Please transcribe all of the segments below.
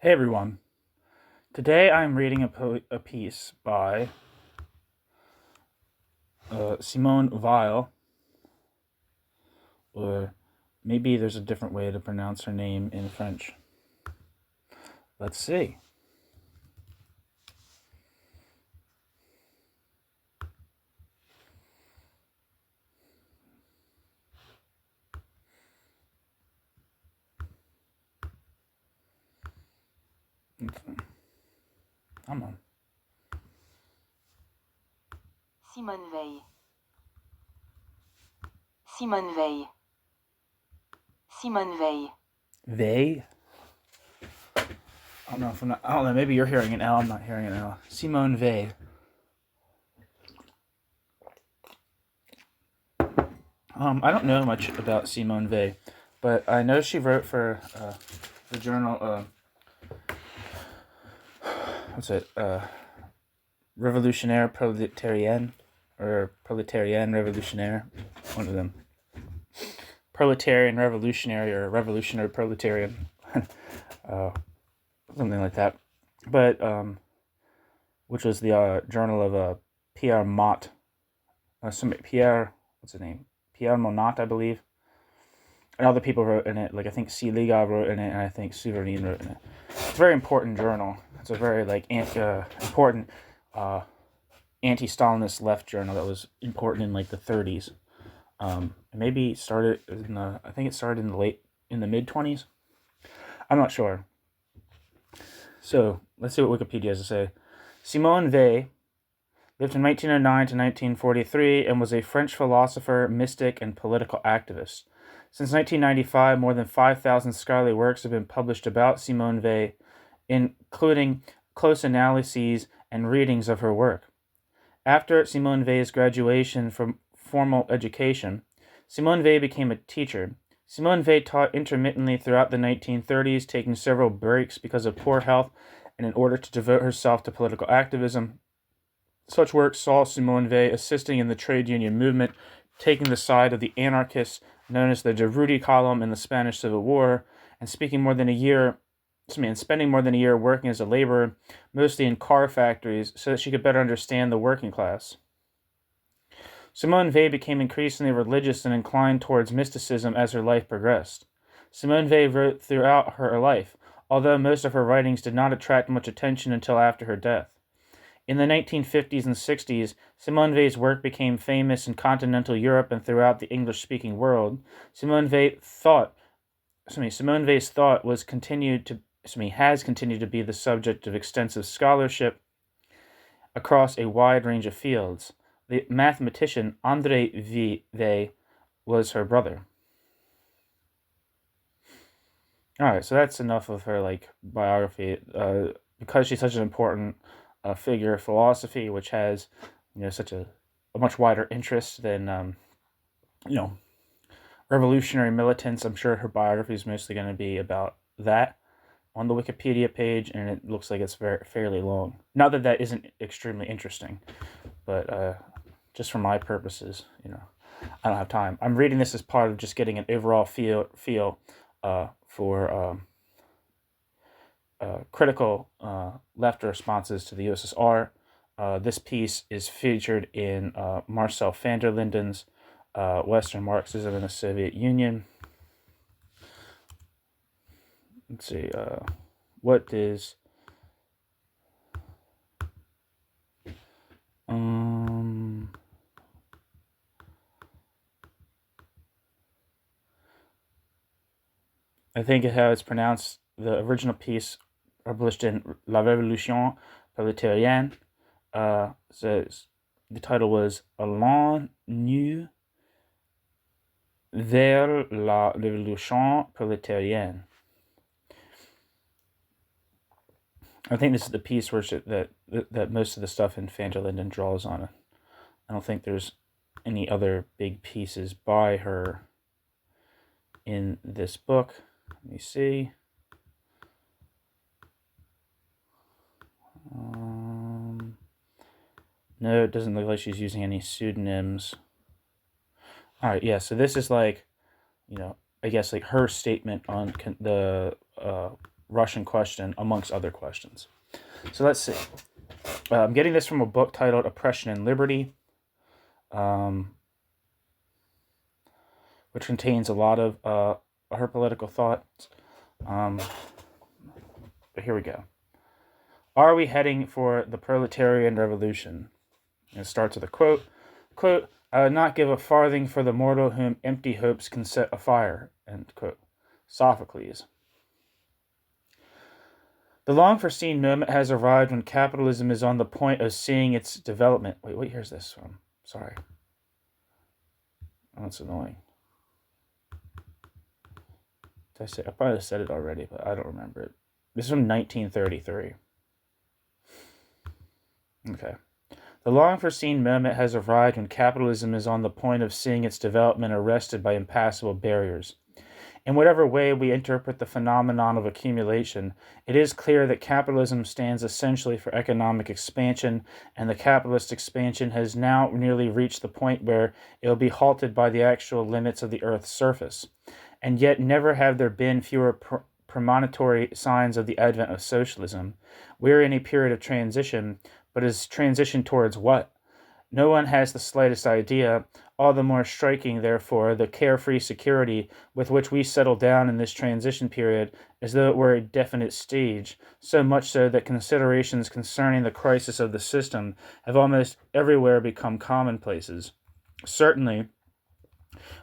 Hey everyone, today I'm reading a piece by Simone Weil, or maybe there's a different way to pronounce her name in French. Let's see. Come on. Simone Weil. Simone Weil. Simone Weil. They? I don't know, maybe you're hearing an L, I'm not hearing an L. Simone Weil. I don't know much about Simone Weil, but I know she wrote for the journal, Revolutionnaire Proletarian, or Proletarian Revolutionnaire, one of them. Proletarian Revolutionary or Revolutionary Proletarian, something like that. But which was the journal of Pierre Mott, Pierre, what's his name? Pierre Monat, I believe. And other people wrote in it, like I think C. Liga wrote in it, and I think Souverain wrote in it. It's a very important journal. It's a very important anti-Stalinist left journal that was important in like the 30s. Maybe started in I think it started in the mid-20s. I'm not sure. So let's see what Wikipedia has to say. Simone Weil lived from 1909 to 1943 and was a French philosopher, mystic, and political activist. Since 1995, more than 5,000 scholarly works have been published about Simone Weil, including close analyses and readings of her work. After Simone Weil's graduation from formal education, Simone Weil became a teacher. Simone Weil taught intermittently throughout the 1930s, taking several breaks because of poor health and in order to devote herself to political activism. Such work saw Simone Weil assisting in the trade union movement, taking the side of the anarchists known as the Durruti Column in the Spanish Civil War, and spending more than a year working as a laborer, mostly in car factories, so that she could better understand the working class. Simone Weil became increasingly religious and inclined towards mysticism as her life progressed. Simone Weil wrote throughout her life, although most of her writings did not attract much attention until after her death. In the 1950s and 60s, Simone Weil's work became famous in continental Europe and throughout the English-speaking world. Simone Weil's thought has continued to be the subject of extensive scholarship across a wide range of fields. The mathematician André ʻveɪ was her brother. Alright, so that's enough of her biography. Because she's such an important figure of philosophy, which has such a much wider interest than revolutionary militants. I'm sure her biography is mostly going to be about that on the Wikipedia page, and it looks like it's fairly long. Not that that isn't extremely interesting, but just for my purposes, I don't have time. I'm reading this as part of just getting an overall feel for critical left responses to the USSR. This piece is featured in Marcel van der Linden's Western Marxism in the Soviet Union. Let's see, what is... I think how it's pronounced, the original piece published in La Révolution Proletarienne says the title was Allant nu vers la Révolution Proletarienne. I think this is the piece where that most of the stuff in van der Linden draws on it. I don't think there's any other big pieces by her in this book. Let me see. No, it doesn't look like she's using any pseudonyms. Alright, yeah, so this is I guess her statement on the Russian question, amongst other questions. So let's see. I'm getting this from a book titled Oppression and Liberty, which contains a lot of her political thoughts. But here we go. Are we heading for the proletarian revolution? And it starts with a quote. Quote, I would not give a farthing for the mortal whom empty hopes can set afire. End quote. Sophocles. The long-foreseen moment has arrived when capitalism is on the point of seeing its development. Wait, here's this from. Sorry. Oh, that's annoying. Did I say? I probably said it already, but I don't remember it. This is from 1933. Okay. The long-foreseen moment has arrived when capitalism is on the point of seeing its development arrested by impassable barriers. In whatever way we interpret the phenomenon of accumulation, it is clear that capitalism stands essentially for economic expansion, and the capitalist expansion has now nearly reached the point where it will be halted by the actual limits of the Earth's surface. And yet never have there been fewer premonitory signs of the advent of socialism. We are in a period of transition, but is transition towards what? No one has the slightest idea, all the more striking, therefore, the carefree security with which we settle down in this transition period as though it were a definite stage, so much so that considerations concerning the crisis of the system have almost everywhere become commonplaces. Certainly,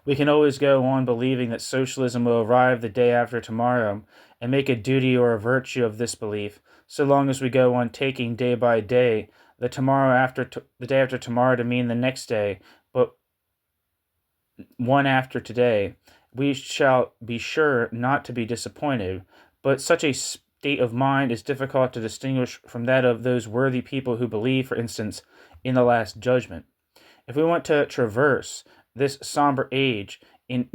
we can always go on believing that socialism will arrive the day after tomorrow, and make a duty or a virtue of this belief, so long as we go on taking day by day the day after tomorrow to mean the next day, but one after today, we shall be sure not to be disappointed. But such a state of mind is difficult to distinguish from that of those worthy people who believe, for instance, in the Last Judgment. If we want to traverse this somber age in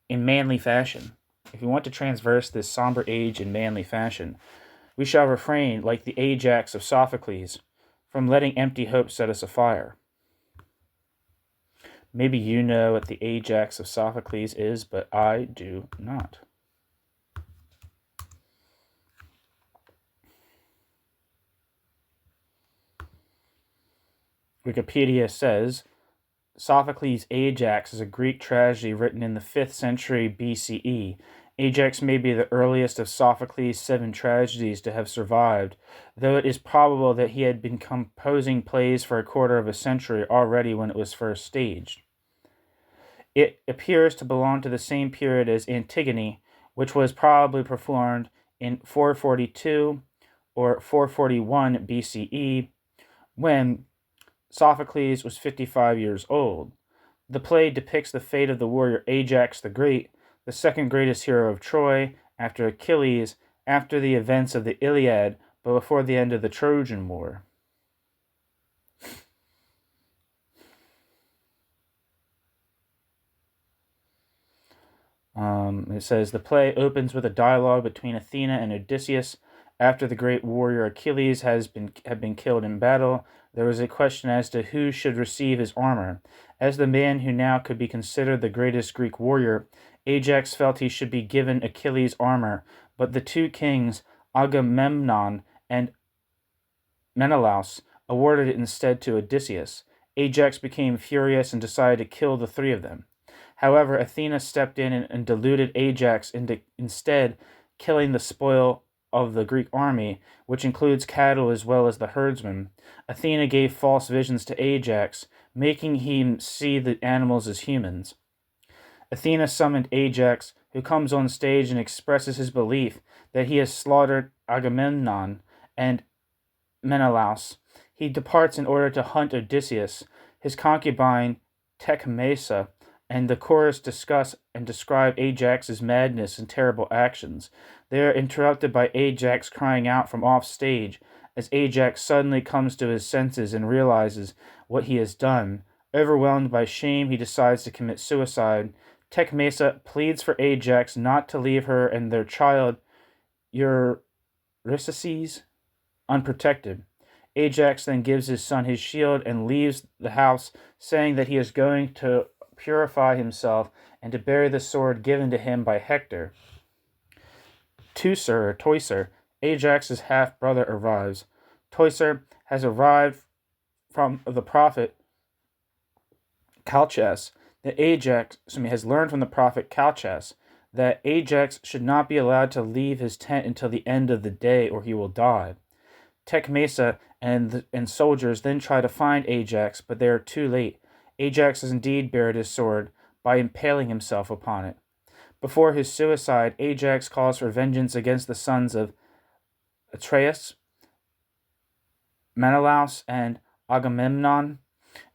manly fashion, we shall refrain, like the Ajax of Sophocles, from letting empty hopes set us afire. Maybe you know what the Ajax of Sophocles is, but I do not. Wikipedia says, Sophocles' Ajax is a Greek tragedy written in the 5th century BCE. Ajax may be the earliest of Sophocles' 7 tragedies to have survived, though it is probable that he had been composing plays for a quarter of a century already when it was first staged. It appears to belong to the same period as Antigone, which was probably performed in 442 or 441 BCE, when Sophocles was 55 years old. The play depicts the fate of the warrior Ajax the Great, the second greatest hero of Troy, after Achilles, after the events of the Iliad, but before the end of the Trojan War. It says, the play opens with a dialogue between Athena and Odysseus. After the great warrior Achilles had been killed in battle, there was a question as to who should receive his armor. As the man who now could be considered the greatest Greek warrior, Ajax felt he should be given Achilles' armor, but the two kings, Agamemnon and Menelaus, awarded it instead to Odysseus. Ajax became furious and decided to kill the 3 of them. However, Athena stepped in and deluded Ajax into instead killing the spoil of the Greek army, which includes cattle as well as the herdsmen. Athena gave false visions to Ajax, making him see the animals as humans. Athena summoned Ajax, who comes on stage and expresses his belief that he has slaughtered Agamemnon and Menelaus. He departs in order to hunt Odysseus. His concubine, Tecmessa, and the chorus discuss and describe Ajax's madness and terrible actions. They are interrupted by Ajax crying out from off stage, as Ajax suddenly comes to his senses and realizes what he has done. Overwhelmed by shame, he decides to commit suicide. Tecmessa pleads for Ajax not to leave her and their child, Eurystheus, unprotected. Ajax then gives his son his shield and leaves the house, saying that he is going to purify himself and to bury the sword given to him by Hector. Teucer, Ajax's half-brother, arrives. Teucer has arrived from the prophet Calchas that has learned from the prophet Calchas that Ajax should not be allowed to leave his tent until the end of the day or he will die. Tecmessa and soldiers then try to find Ajax, but they are too late. Ajax has indeed buried his sword by impaling himself upon it. Before his suicide, Ajax calls for vengeance against the sons of Atreus, Menelaus, and Agamemnon,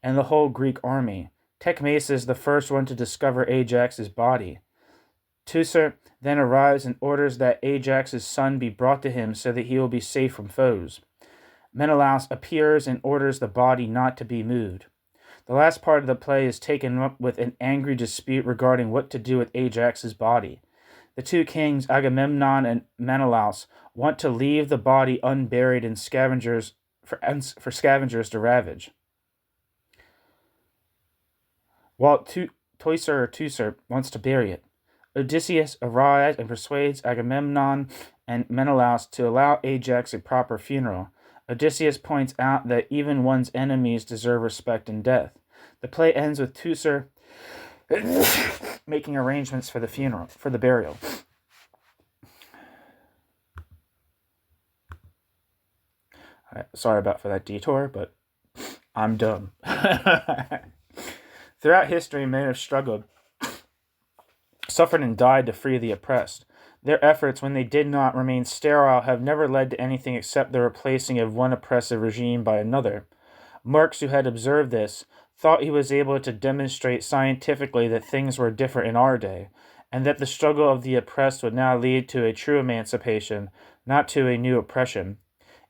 and the whole Greek army. Tecmessa is the first one to discover Ajax's body. Teucer then arrives and orders that Ajax's son be brought to him so that he will be safe from foes. Menelaus appears and orders the body not to be moved. The last part of the play is taken up with an angry dispute regarding what to do with Ajax's body. The two kings, Agamemnon and Menelaus, want to leave the body unburied and for scavengers to ravage, while Teucer wants to bury it. Odysseus arrives and persuades Agamemnon and Menelaus to allow Ajax a proper funeral. Odysseus points out that even one's enemies deserve respect and death. The play ends with Teucer making arrangements for the burial. Sorry for that detour, but I'm dumb. Throughout history, men have struggled, suffered, and died to free the oppressed. Their efforts, when they did not remain sterile, have never led to anything except the replacing of one oppressive regime by another. Marx, who had observed this, thought he was able to demonstrate scientifically that things were different in our day, and that the struggle of the oppressed would now lead to a true emancipation, not to a new oppression.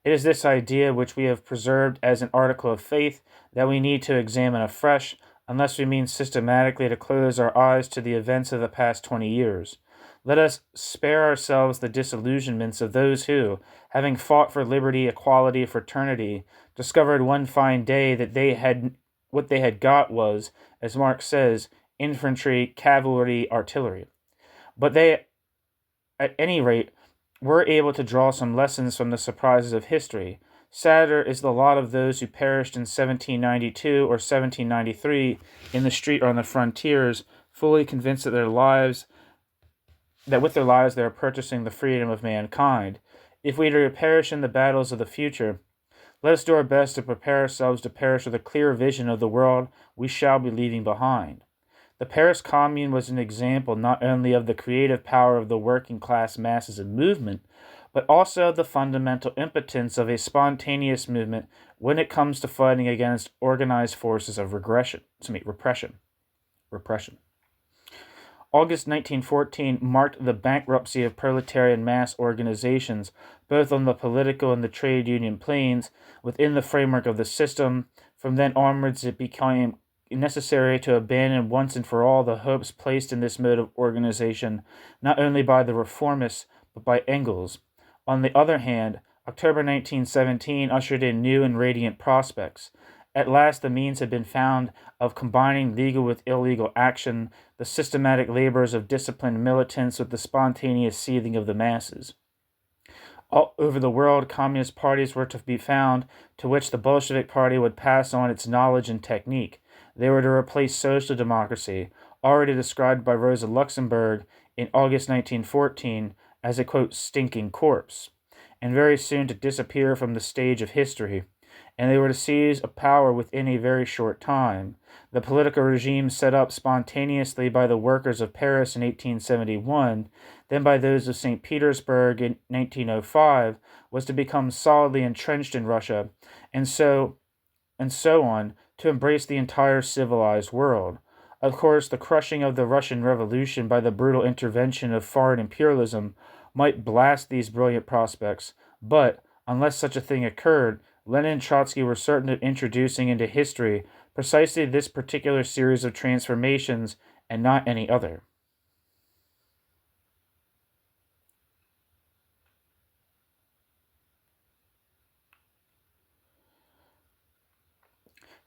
It is this idea which we have preserved as an article of faith that we need to examine afresh, unless we mean systematically to close our eyes to the events of the past 20 years. Let us spare ourselves the disillusionments of those who, having fought for liberty, equality, fraternity, discovered one fine day that what they had got was, as Marx says, infantry, cavalry, artillery. But they, at any rate, were able to draw some lessons from the surprises of history. Sadder is the lot of those who perished in 1792 or 1793 in the street or on the frontiers, fully convinced that with their lives they are purchasing the freedom of mankind. If we are to perish in the battles of the future, let us do our best to prepare ourselves to perish with a clear vision of the world we shall be leaving behind. The Paris Commune was an example not only of the creative power of the working class masses and movement, but also the fundamental impotence of a spontaneous movement when it comes to fighting against organized forces of repression. August 1914 marked the bankruptcy of proletarian mass organizations, both on the political and the trade union planes, within the framework of the system. From then onwards, it became necessary to abandon once and for all the hopes placed in this mode of organization, not only by the reformists, but by Engels. On the other hand, October 1917 ushered in new and radiant prospects. At last the means had been found of combining legal with illegal action, the systematic labors of disciplined militants with the spontaneous seething of the masses. All over the world, communist parties were to be found, to which the Bolshevik Party would pass on its knowledge and technique. They were to replace social democracy, already described by Rosa Luxemburg in August 1914 as a, quote, stinking corpse, and very soon to disappear from the stage of history, and they were to seize power within a very short time. The political regime set up spontaneously by the workers of Paris in 1871, then by those of St. Petersburg in 1905, was to become solidly entrenched in Russia, and so on, to embrace the entire civilized world. Of course, the crushing of the Russian Revolution by the brutal intervention of foreign imperialism might blast these brilliant prospects, but, unless such a thing occurred, Lenin and Trotsky were certain of introducing into history precisely this particular series of transformations and not any other.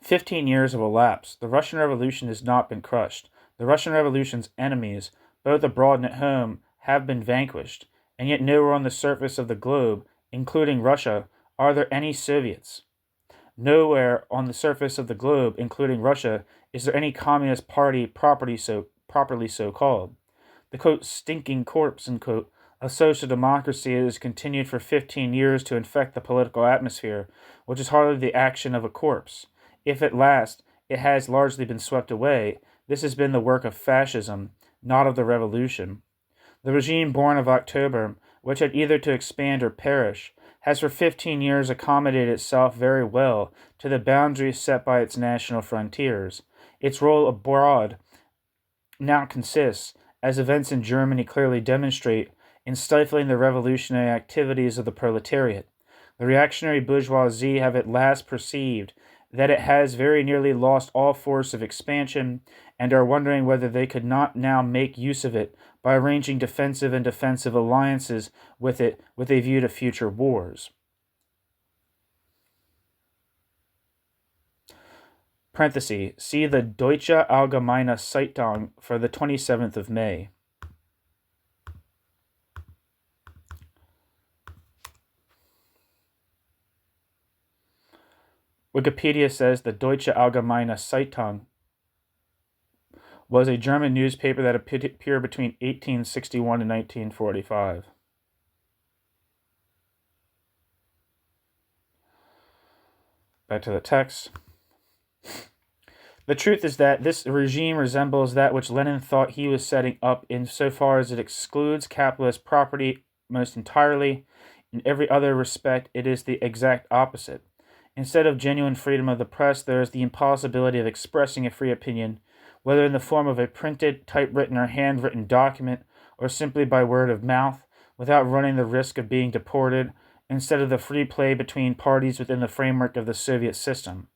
"15 years have elapsed. The Russian Revolution has not been crushed. The Russian Revolution's enemies, both abroad and at home, have been vanquished, and yet nowhere on the surface of the globe, including Russia, are there any Soviets. Nowhere on the surface of the globe, including Russia, is there any Communist Party properly so called. The quote, stinking corpse, unquote, of social democracy has continued for 15 years to infect the political atmosphere, which is hardly the action of a corpse. If at last it has largely been swept away, this has been the work of fascism, not of the revolution. The regime born of October, which had either to expand or perish, has for 15 years accommodated itself very well to the boundaries set by its national frontiers. Its role abroad now consists, as events in Germany clearly demonstrate, in stifling the revolutionary activities of the proletariat. The reactionary bourgeoisie have at last perceived that it has very nearly lost all force of expansion, and are wondering whether they could not now make use of it by arranging defensive and defensive alliances with it with a view to future wars. Parenthesis, see the Deutsche Allgemeine Zeitung for the 27th of May. Wikipedia says the Deutsche Allgemeine Zeitung was a German newspaper that appeared between 1861 and 1945. Back to the text. The truth is that this regime resembles that which Lenin thought he was setting up insofar as it excludes capitalist property most entirely. In every other respect, it is the exact opposite. Instead of genuine freedom of the press, there is the impossibility of expressing a free opinion, whether in the form of a printed, typewritten, or handwritten document, or simply by word of mouth, without running the risk of being deported, instead of the free play between parties within the framework of the Soviet system.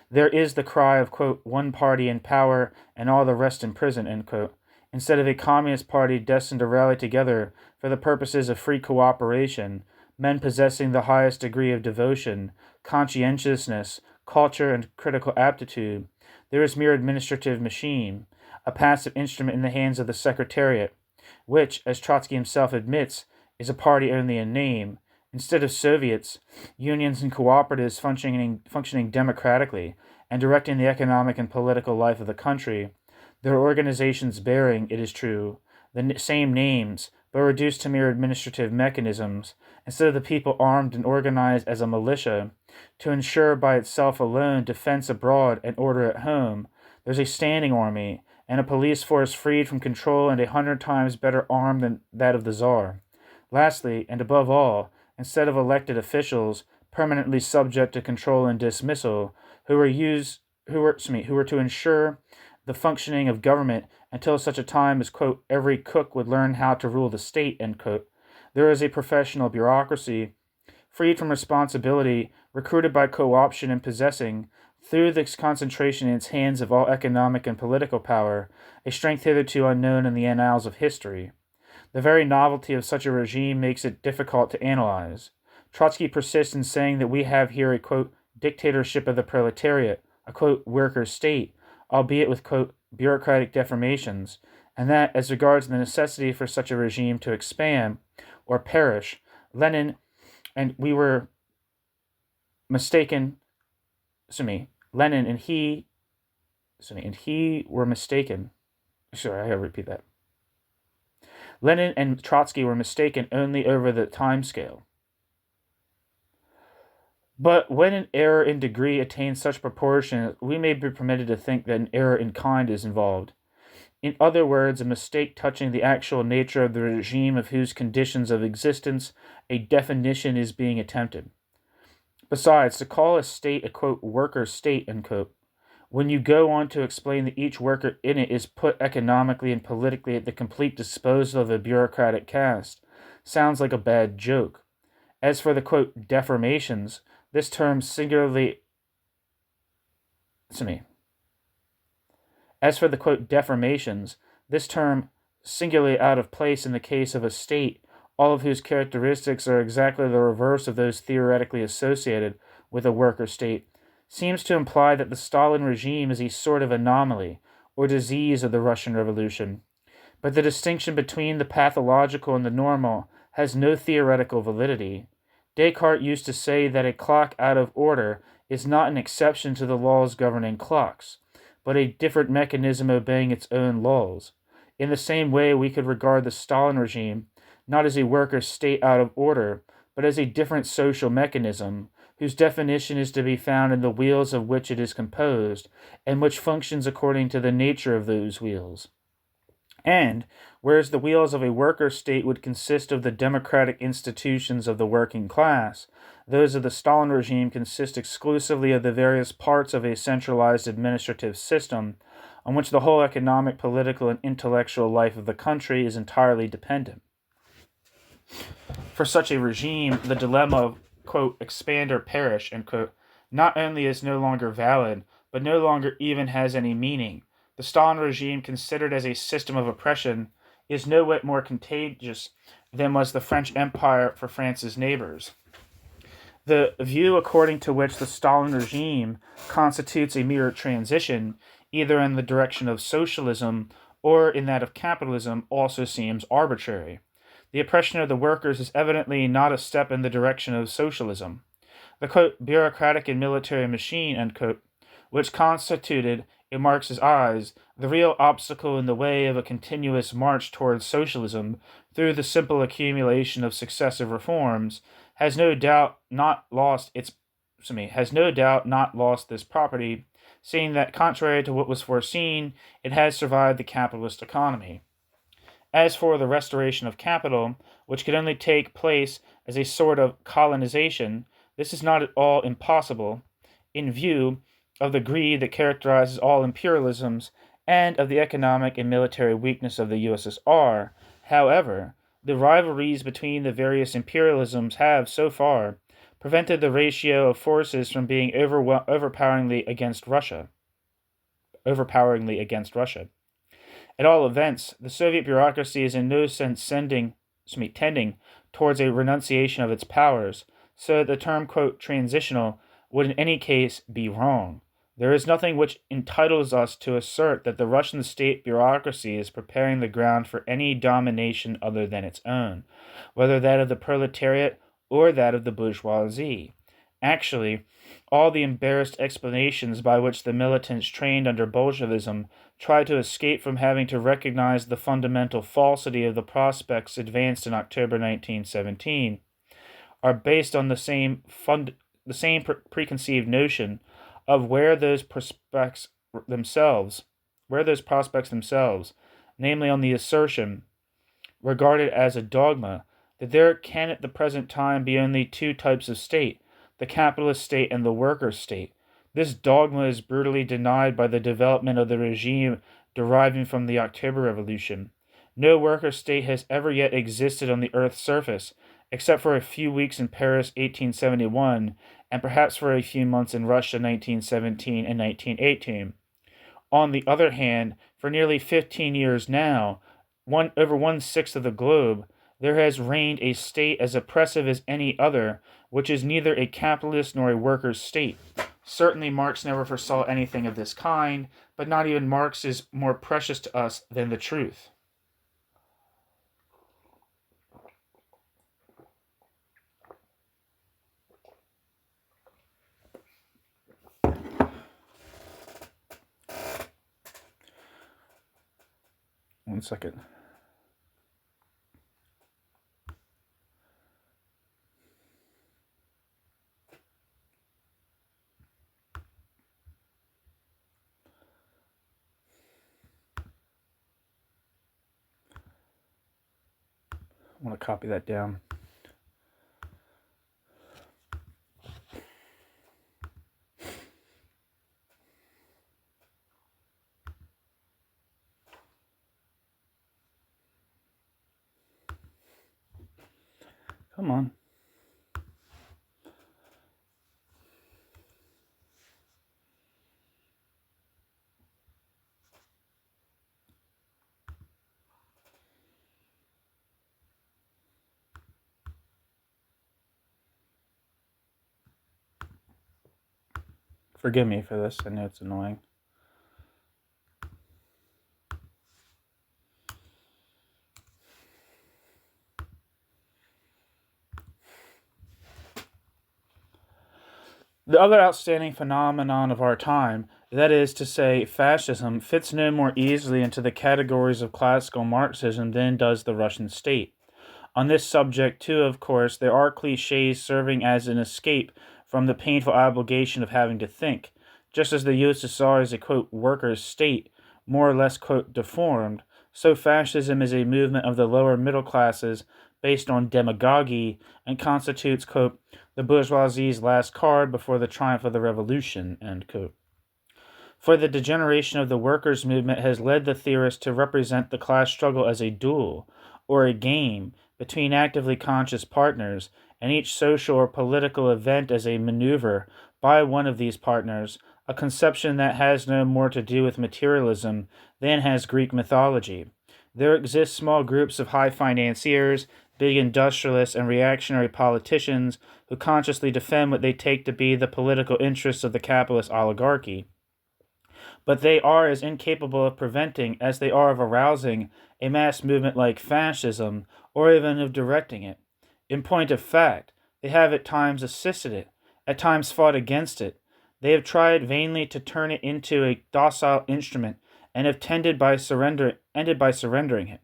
There is the cry of, quote, one party in power and all the rest in prison, end quote, instead of a communist party destined to rally together for the purposes of free cooperation, men possessing the highest degree of devotion, conscientiousness, culture, and critical aptitude. There is mere administrative machine, a passive instrument in the hands of the Secretariat, which, as Trotsky himself admits, is a party only in name. Instead of Soviets, unions and cooperatives functioning democratically and directing the economic and political life of the country, their organizations bearing, it is true, the same names, but reduced to mere administrative mechanisms, instead of the people armed and organized as a militia, to ensure by itself alone defense abroad and order at home, there's a standing army, and a police force freed from control and 100 times better armed than that of the Tsar. Lastly, and above all, instead of elected officials, permanently subject to control and dismissal, who were to ensure the functioning of government until such a time as, quote, every cook would learn how to rule the state, end quote. There is a professional bureaucracy, freed from responsibility, recruited by co-option and possessing, through this concentration in its hands of all economic and political power, a strength hitherto unknown in the annals of history. The very novelty of such a regime makes it difficult to analyze. Trotsky persists in saying that we have here a, quote, dictatorship of the proletariat, a, quote, worker state, albeit with, quote, bureaucratic deformations, and that, as regards the necessity for such a regime to expand or perish, Lenin and he were mistaken. Sorry, I gotta repeat that. Lenin and Trotsky were mistaken only over the time scale. But when an error in degree attains such proportion, we may be permitted to think that an error in kind is involved. In other words, a mistake touching the actual nature of the regime of whose conditions of existence a definition is being attempted. Besides, to call a state a, quote, worker state, unquote, when you go on to explain that each worker in it is put economically and politically at the complete disposal of a bureaucratic caste, sounds like a bad joke. As for the, quote, deformations, this term singularly out of place in the case of a state, all of whose characteristics are exactly the reverse of those theoretically associated with a worker state, seems to imply that the Stalin regime is a sort of anomaly or disease of the Russian Revolution. But the distinction between the pathological and the normal has no theoretical validity. Descartes used to say that a clock out of order is not an exception to the laws governing clocks, but a different mechanism obeying its own laws. In the same way, we could regard the Stalin regime not as a worker state out of order, but as a different social mechanism, whose definition is to be found in the wheels of which it is composed, and which functions according to the nature of those wheels. And, whereas the wheels of a worker state would consist of the democratic institutions of the working class, those of the Stalin regime consist exclusively of the various parts of a centralized administrative system on which the whole economic, political, and intellectual life of the country is entirely dependent. For such a regime, the dilemma of, quote, expand or perish, end quote, not only is no longer valid, but no longer even has any meaning. The Stalin regime, considered as a system of oppression, is no whit more contagious than was the French Empire for France's neighbors. The view according to which the Stalin regime constitutes a mere transition, either in the direction of socialism or in that of capitalism, also seems arbitrary. The oppression of the workers is evidently not a step in the direction of socialism. The, quote, bureaucratic and military machine, end quote, which constituted, in Marx's eyes, the real obstacle in the way of a continuous march towards socialism through the simple accumulation of successive reforms, has no doubt not lost this property, seeing that, contrary to what was foreseen, it has survived the capitalist economy. As for the restoration of capital, which could only take place as a sort of colonization, this is not at all impossible, in view of the greed that characterizes all imperialisms and of the economic and military weakness of the USSR. However, the rivalries between the various imperialisms have, so far, prevented the ratio of forces from being overpoweringly against Russia. At all events, the Soviet bureaucracy is in no sense tending towards a renunciation of its powers, so that the term, quote, transitional would in any case be wrong. There is nothing which entitles us to assert that the Russian state bureaucracy is preparing the ground for any domination other than its own, whether that of the proletariat or that of the bourgeoisie. Actually, all the embarrassed explanations by which the militants trained under Bolshevism try to escape from having to recognize the fundamental falsity of the prospects advanced in October 1917 are based on the same preconceived notion of where those prospects themselves, namely on the assertion, regarded as a dogma, that there can at the present time be only two types of state, the capitalist state and the worker state. This dogma is brutally denied by the development of the regime deriving from the October Revolution. No worker state has ever yet existed on the earth's surface, except for a few weeks in Paris 1871, and perhaps for a few months in Russia 1917 and 1918. On the other hand, for nearly 15 years now, over 1/6 of the globe, there has reigned a state as oppressive as any other, which is neither a capitalist nor a workers' state. Certainly Marx never foresaw anything of this kind, but not even Marx is more precious to us than the truth. One second. I want to copy that down. Come on. Forgive me for this. I know it's annoying. The other outstanding phenomenon of our time, that is to say, fascism, fits no more easily into the categories of classical Marxism than does the Russian state. On this subject, too, of course, there are cliches serving as an escape from the painful obligation of having to think. Just as the USSR is a, quote, workers' state, more or less, quote, deformed, so fascism is a movement of the lower middle classes based on demagogy and constitutes, quote, the bourgeoisie's last card before the triumph of the revolution, end quote. For the degeneration of the workers' movement has led the theorists to represent the class struggle as a duel, or a game, between actively conscious partners, and each social or political event as a maneuver by one of these partners, a conception that has no more to do with materialism than has Greek mythology. There exist small groups of high financiers, big industrialists, and reactionary politicians who consciously defend what they take to be the political interests of the capitalist oligarchy. But they are as incapable of preventing as they are of arousing a mass movement like fascism, or even of directing it. In point of fact, they have at times assisted it, at times fought against it. They have tried vainly to turn it into a docile instrument, and have ended by surrendering it.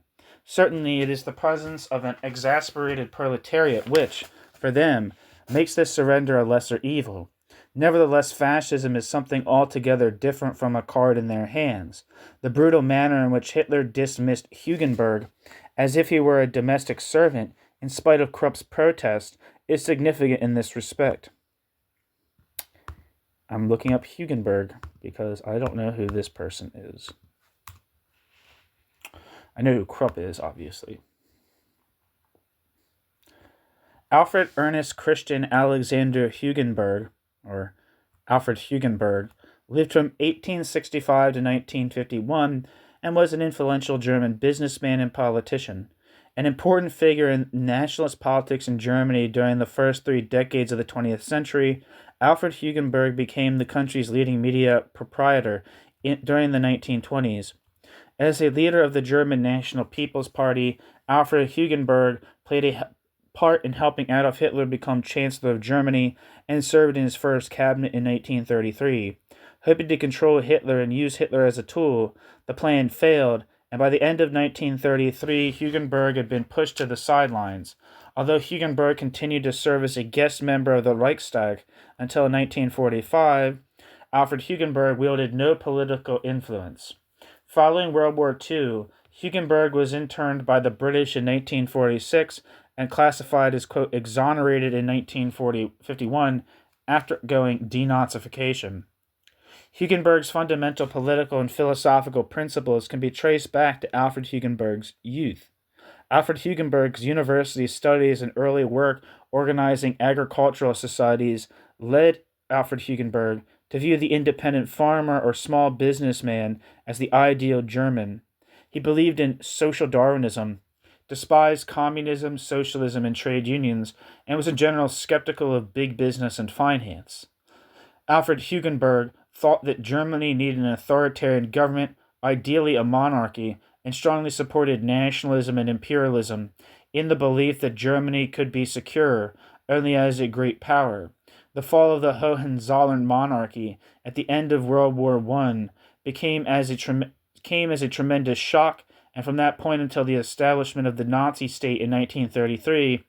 Certainly, it is the presence of an exasperated proletariat which, for them, makes this surrender a lesser evil. Nevertheless, fascism is something altogether different from a card in their hands. The brutal manner in which Hitler dismissed Hugenberg, as if he were a domestic servant, in spite of Krupp's protest, is significant in this respect. I'm looking up Hugenberg because I don't know who this person is. I know who Krupp is, obviously. Alfred Ernest Christian Alexander Hugenberg, or Alfred Hugenberg, lived from 1865 to 1951 and was an influential German businessman and politician. An important figure in nationalist politics in Germany during the first 3 decades of the 20th century, Alfred Hugenberg became the country's leading media proprietor during the 1920s. As a leader of the German National People's Party, Alfred Hugenberg played a part in helping Adolf Hitler become Chancellor of Germany and served in his first cabinet in 1933. Hoping to control Hitler and use Hitler as a tool, the plan failed, and by the end of 1933, Hugenberg had been pushed to the sidelines. Although Hugenberg continued to serve as a guest member of the Reichstag until 1945, Alfred Hugenberg wielded no political influence. Following World War II, Hugenberg was interned by the British in 1946 and classified as, quote, exonerated in 1951 after going denazification. Hugenberg's fundamental political and philosophical principles can be traced back to Alfred Hugenberg's youth. Alfred Hugenberg's university studies and early work organizing agricultural societies led Alfred Hugenberg to view the independent farmer or small businessman as the ideal German. He believed in social Darwinism, despised communism, socialism, and trade unions, and was in general skeptical of big business and finance. Alfred Hugenberg thought that Germany needed an authoritarian government, ideally a monarchy, and strongly supported nationalism and imperialism, in the belief that Germany could be secure only as a great power. The fall of the Hohenzollern monarchy at the end of World War I came as a tremendous shock, and from that point until the establishment of the Nazi state in 1933,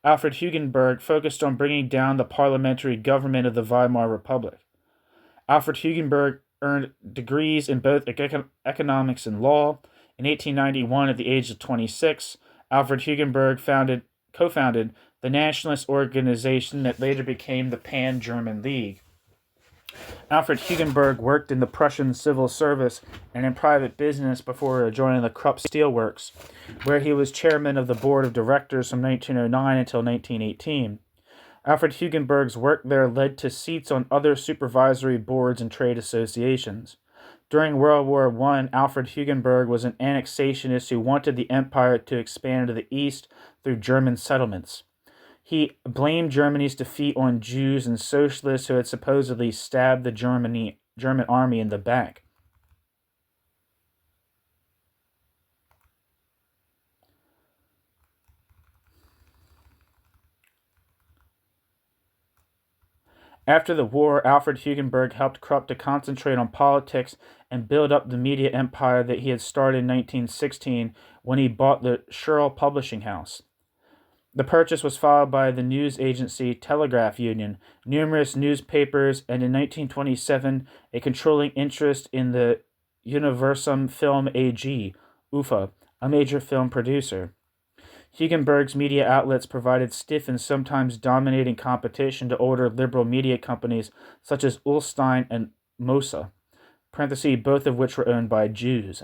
Alfred Hugenberg focused on bringing down the parliamentary government of the Weimar Republic. Alfred Hugenberg earned degrees in both economics and law. In 1891, at the age of 26, Alfred Hugenberg co-founded the nationalist organization that later became the Pan-German League. Alfred Hugenberg worked in the Prussian civil service and in private business before joining the Krupp Steel Works, where he was chairman of the board of directors from 1909 until 1918. Alfred Hugenberg's work there led to seats on other supervisory boards and trade associations. During World War I, Alfred Hugenberg was an annexationist who wanted the empire to expand to the east through German settlements. He blamed Germany's defeat on Jews and socialists who had supposedly stabbed the German army in the back. After the war, Alfred Hugenberg helped Krupp to concentrate on politics and build up the media empire that he had started in 1916 when he bought the Sherrill Publishing House. The purchase was followed by the news agency Telegraph Union, numerous newspapers, and in 1927 a controlling interest in the Universum Film AG, UFA, a major film producer. Hugenberg's media outlets provided stiff and sometimes dominating competition to older liberal media companies such as Ullstein and Mosa, both of which were owned by Jews.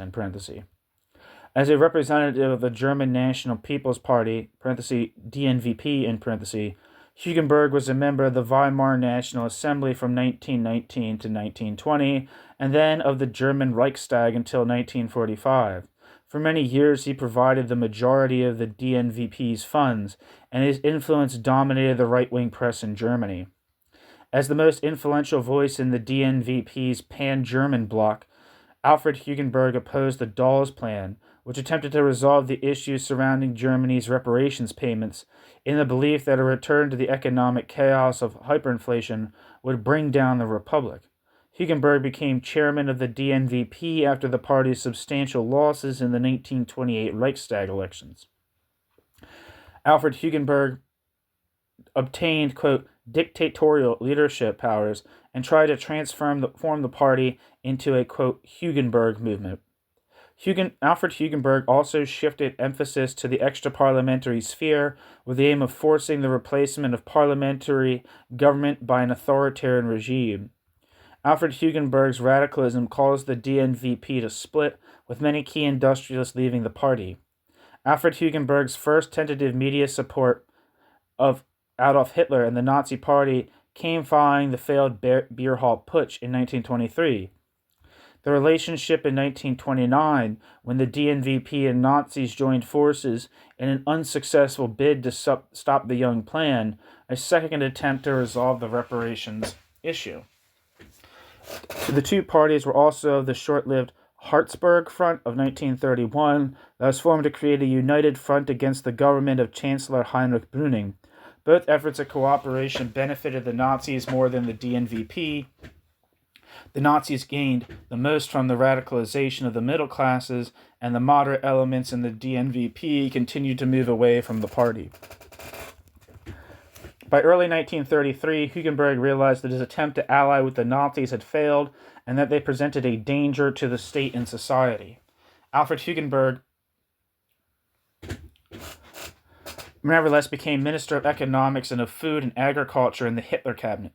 As a representative of the German National People's Party (DNVP), Hugenberg was a member of the Weimar National Assembly from 1919 to 1920, and then of the German Reichstag until 1945. For many years, he provided the majority of the DNVP's funds, and his influence dominated the right-wing press in Germany. As the most influential voice in the DNVP's pan-German bloc, Alfred Hugenberg opposed the Dawes Plan, which attempted to resolve the issues surrounding Germany's reparations payments, in the belief that a return to the economic chaos of hyperinflation would bring down the Republic. Hugenberg became chairman of the DNVP after the party's substantial losses in the 1928 Reichstag elections. Alfred Hugenberg obtained, quote, dictatorial leadership powers and tried to form the party into a, quote, Hugenberg movement. Alfred Hugenberg also shifted emphasis to the extra-parliamentary sphere with the aim of forcing the replacement of parliamentary government by an authoritarian regime. Alfred Hugenberg's radicalism caused the DNVP to split, with many key industrialists leaving the party. Alfred Hugenberg's first tentative media support of Adolf Hitler and the Nazi Party came following the failed beer hall putsch in 1923. The relationship in 1929, when the DNVP and Nazis joined forces in an unsuccessful bid to stop the Young Plan, a second attempt to resolve the reparations issue. The two parties were also the short-lived Harzburg Front of 1931 that was formed to create a united front against the government of Chancellor Heinrich Brüning. Both efforts of cooperation benefited the Nazis more than the DNVP. The Nazis gained the most from the radicalization of the middle classes, and the moderate elements in the DNVP continued to move away from the party. By early 1933, Hugenberg realized that his attempt to ally with the Nazis had failed and that they presented a danger to the state and society. Alfred Hugenberg nevertheless became Minister of Economics and of Food and Agriculture in the Hitler cabinet.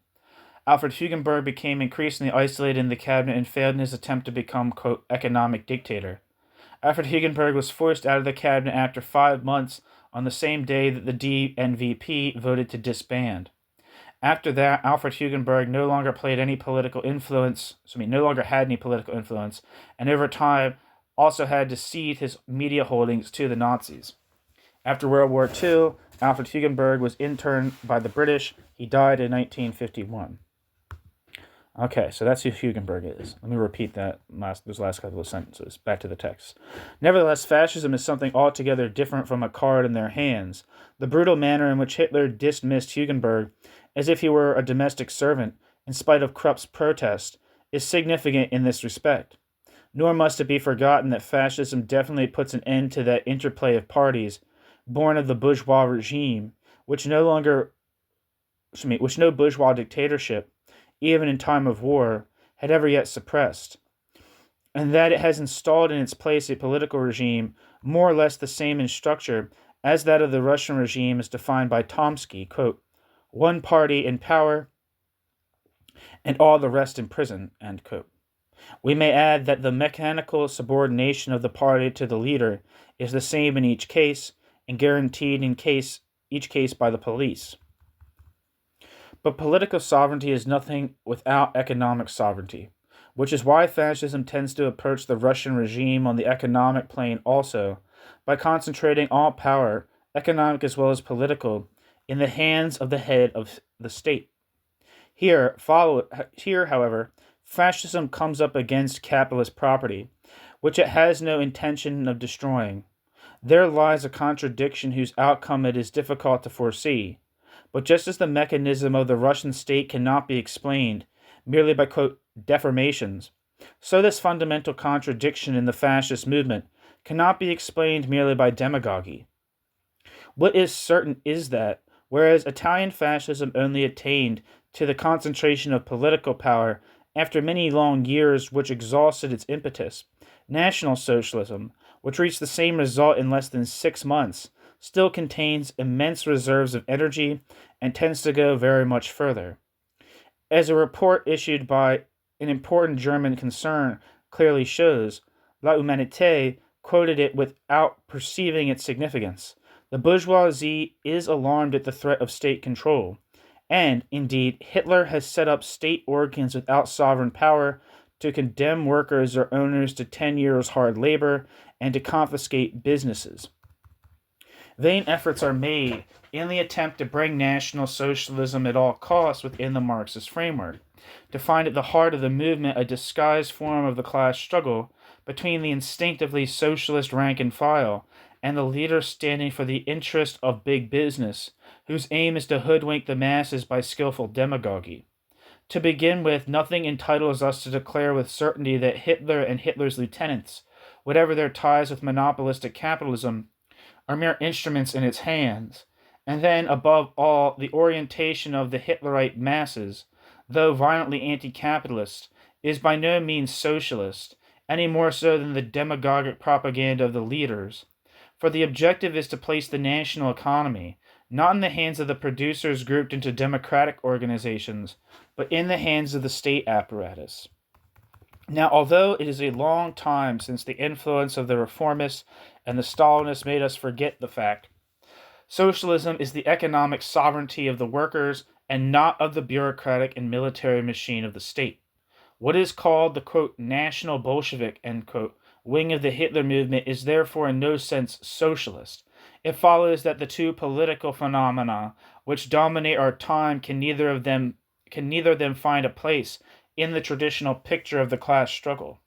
Alfred Hugenberg became increasingly isolated in the cabinet and failed in his attempt to become, quote, economic dictator. Alfred Hugenberg was forced out of the cabinet after 5 months on the same day that the DNVP voted to disband. After that, Alfred Hugenberg no longer had any political influence, and over time also had to cede his media holdings to the Nazis. After World War II, Alfred Hugenberg was interned by the British. He died in 1951. Okay, so that's who Hugenberg is. Let me repeat those last couple of sentences. Back to the text. Nevertheless, fascism is something altogether different from a card in their hands. The brutal manner in which Hitler dismissed Hugenberg, as if he were a domestic servant, in spite of Krupp's protest, is significant in this respect. Nor must it be forgotten that fascism definitely puts an end to that interplay of parties, born of the bourgeois regime, which no bourgeois dictatorship, even in time of war, had ever yet suppressed, and that it has installed in its place a political regime more or less the same in structure as that of the Russian regime as defined by Tomsky, quote, one party in power and all the rest in prison, end quote. We may add that the mechanical subordination of the party to the leader is the same in each case and guaranteed in each case by the police. But political sovereignty is nothing without economic sovereignty, which is why fascism tends to approach the Russian regime on the economic plane also, by concentrating all power, economic as well as political, in the hands of the head of the state. Here, however, fascism comes up against capitalist property, which it has no intention of destroying. There lies a contradiction whose outcome it is difficult to foresee, But just as the mechanism of the Russian state cannot be explained merely by, quote, deformations, so this fundamental contradiction in the fascist movement cannot be explained merely by demagogy. What is certain is that, whereas Italian fascism only attained to the concentration of political power after many long years which exhausted its impetus, National Socialism, which reached the same result in less than 6 months, still contains immense reserves of energy and tends to go very much further. As a report issued by an important German concern clearly shows, La Humanité quoted it without perceiving its significance. The bourgeoisie is alarmed at the threat of state control, and, indeed, Hitler has set up state organs without sovereign power to condemn workers or owners to 10 years hard labor and to confiscate businesses. Vain efforts are made in the attempt to bring National Socialism at all costs within the Marxist framework, to find at the heart of the movement a disguised form of the class struggle between the instinctively socialist rank and file and the leaders standing for the interest of big business, whose aim is to hoodwink the masses by skillful demagogy. To begin with, nothing entitles us to declare with certainty that Hitler and Hitler's lieutenants, whatever their ties with monopolistic capitalism, are mere instruments in its hands. And then, above all, the orientation of the Hitlerite masses, though violently anti-capitalist, is by no means socialist, any more so than the demagogic propaganda of the leaders. For the objective is to place the national economy, not in the hands of the producers grouped into democratic organizations, but in the hands of the state apparatus. Now, although it is a long time since the influence of the reformists and the Stalinists made us forget the fact, socialism is the economic sovereignty of the workers and not of the bureaucratic and military machine of the state. What is called the, quote, national Bolshevik, end quote, wing of the Hitler movement is therefore in no sense socialist. It follows that the two political phenomena which dominate our time can neither of them find a place in the traditional picture of the class struggle.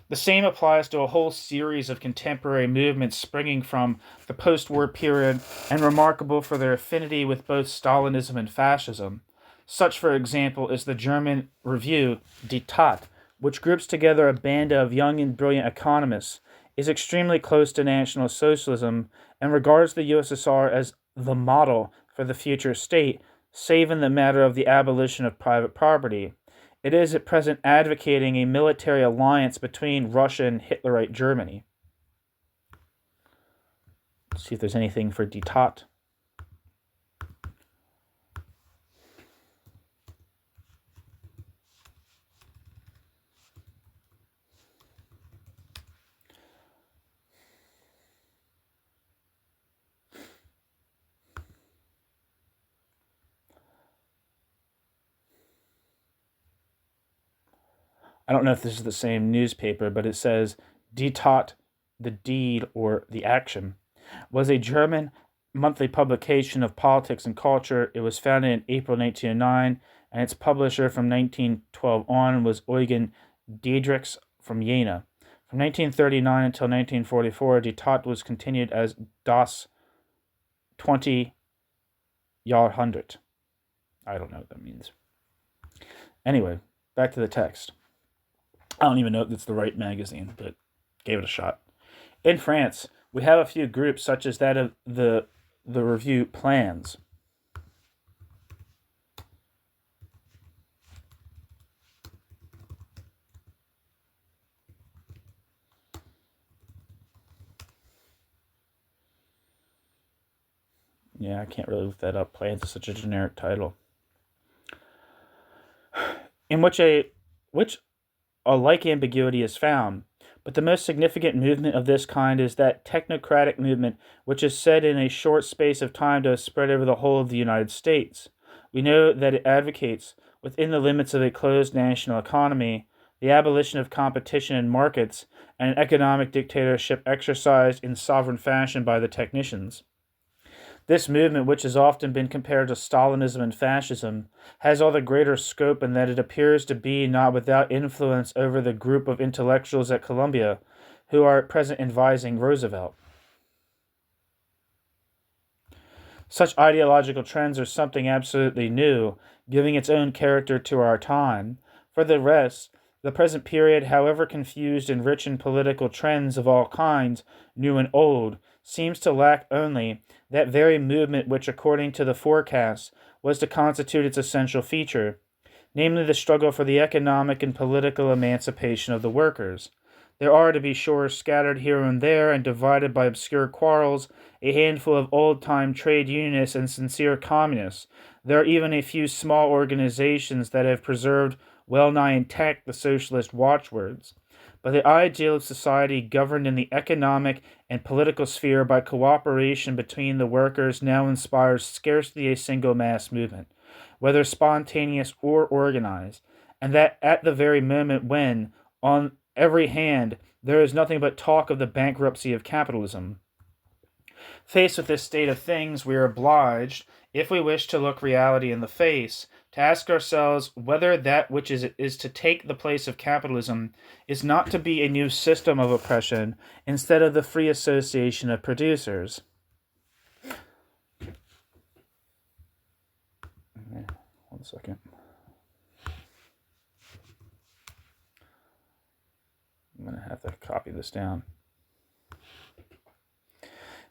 The same applies to a whole series of contemporary movements springing from the post-war period and remarkable for their affinity with both Stalinism and fascism. Such, for example, is the German review Die Tat, which groups together a band of young and brilliant economists, is extremely close to National Socialism, and regards the USSR as the model for the future state, save in the matter of the abolition of private property. It is at present advocating a military alliance between Russia and Hitlerite Germany. Let's see if there's anything for Die Tat. I don't know if this is the same newspaper, but it says Die Tat, the deed or the action, was a German monthly publication of politics and culture. It was founded in April 1909, and its publisher from 1912 on was Eugen Diedrichs from Jena. From 1939 until 1944, Die Tat was continued as Das 20 Jahrhundert. I don't know what that means. Anyway, back to the text. I don't even know if it's the right magazine, but gave it a shot. In France, we have a few groups such as that of the review Plans. Yeah, I can't really look that up. Plans is such a generic title. In which a like ambiguity is found, but the most significant movement of this kind is that technocratic movement which is said in a short space of time to have spread over the whole of the United States. We know that it advocates, within the limits of a closed national economy, the abolition of competition in markets and an economic dictatorship exercised in sovereign fashion by the technicians. This movement, which has often been compared to Stalinism and fascism, has all the greater scope in that it appears to be not without influence over the group of intellectuals at Columbia who are at present advising Roosevelt. Such ideological trends are something absolutely new, giving its own character to our time. For the rest, the present period, however confused and rich in political trends of all kinds, new and old, seems to lack only that very movement which, according to the forecasts, was to constitute its essential feature, namely the struggle for the economic and political emancipation of the workers. There are, to be sure, scattered here and there and divided by obscure quarrels, a handful of old-time trade unionists and sincere communists. There are even a few small organizations that have preserved well-nigh intact the socialist watchwords. But the ideal of society governed in the economic and political sphere by cooperation between the workers now inspires scarcely a single mass movement, whether spontaneous or organized, and that at the very moment when, on every hand, there is nothing but talk of the bankruptcy of capitalism. Faced with this state of things, we are obliged, if we wish to look reality in the face, to ask ourselves whether that which is to take the place of capitalism is not to be a new system of oppression instead of the free association of producers. One second. I'm going to have to copy this down.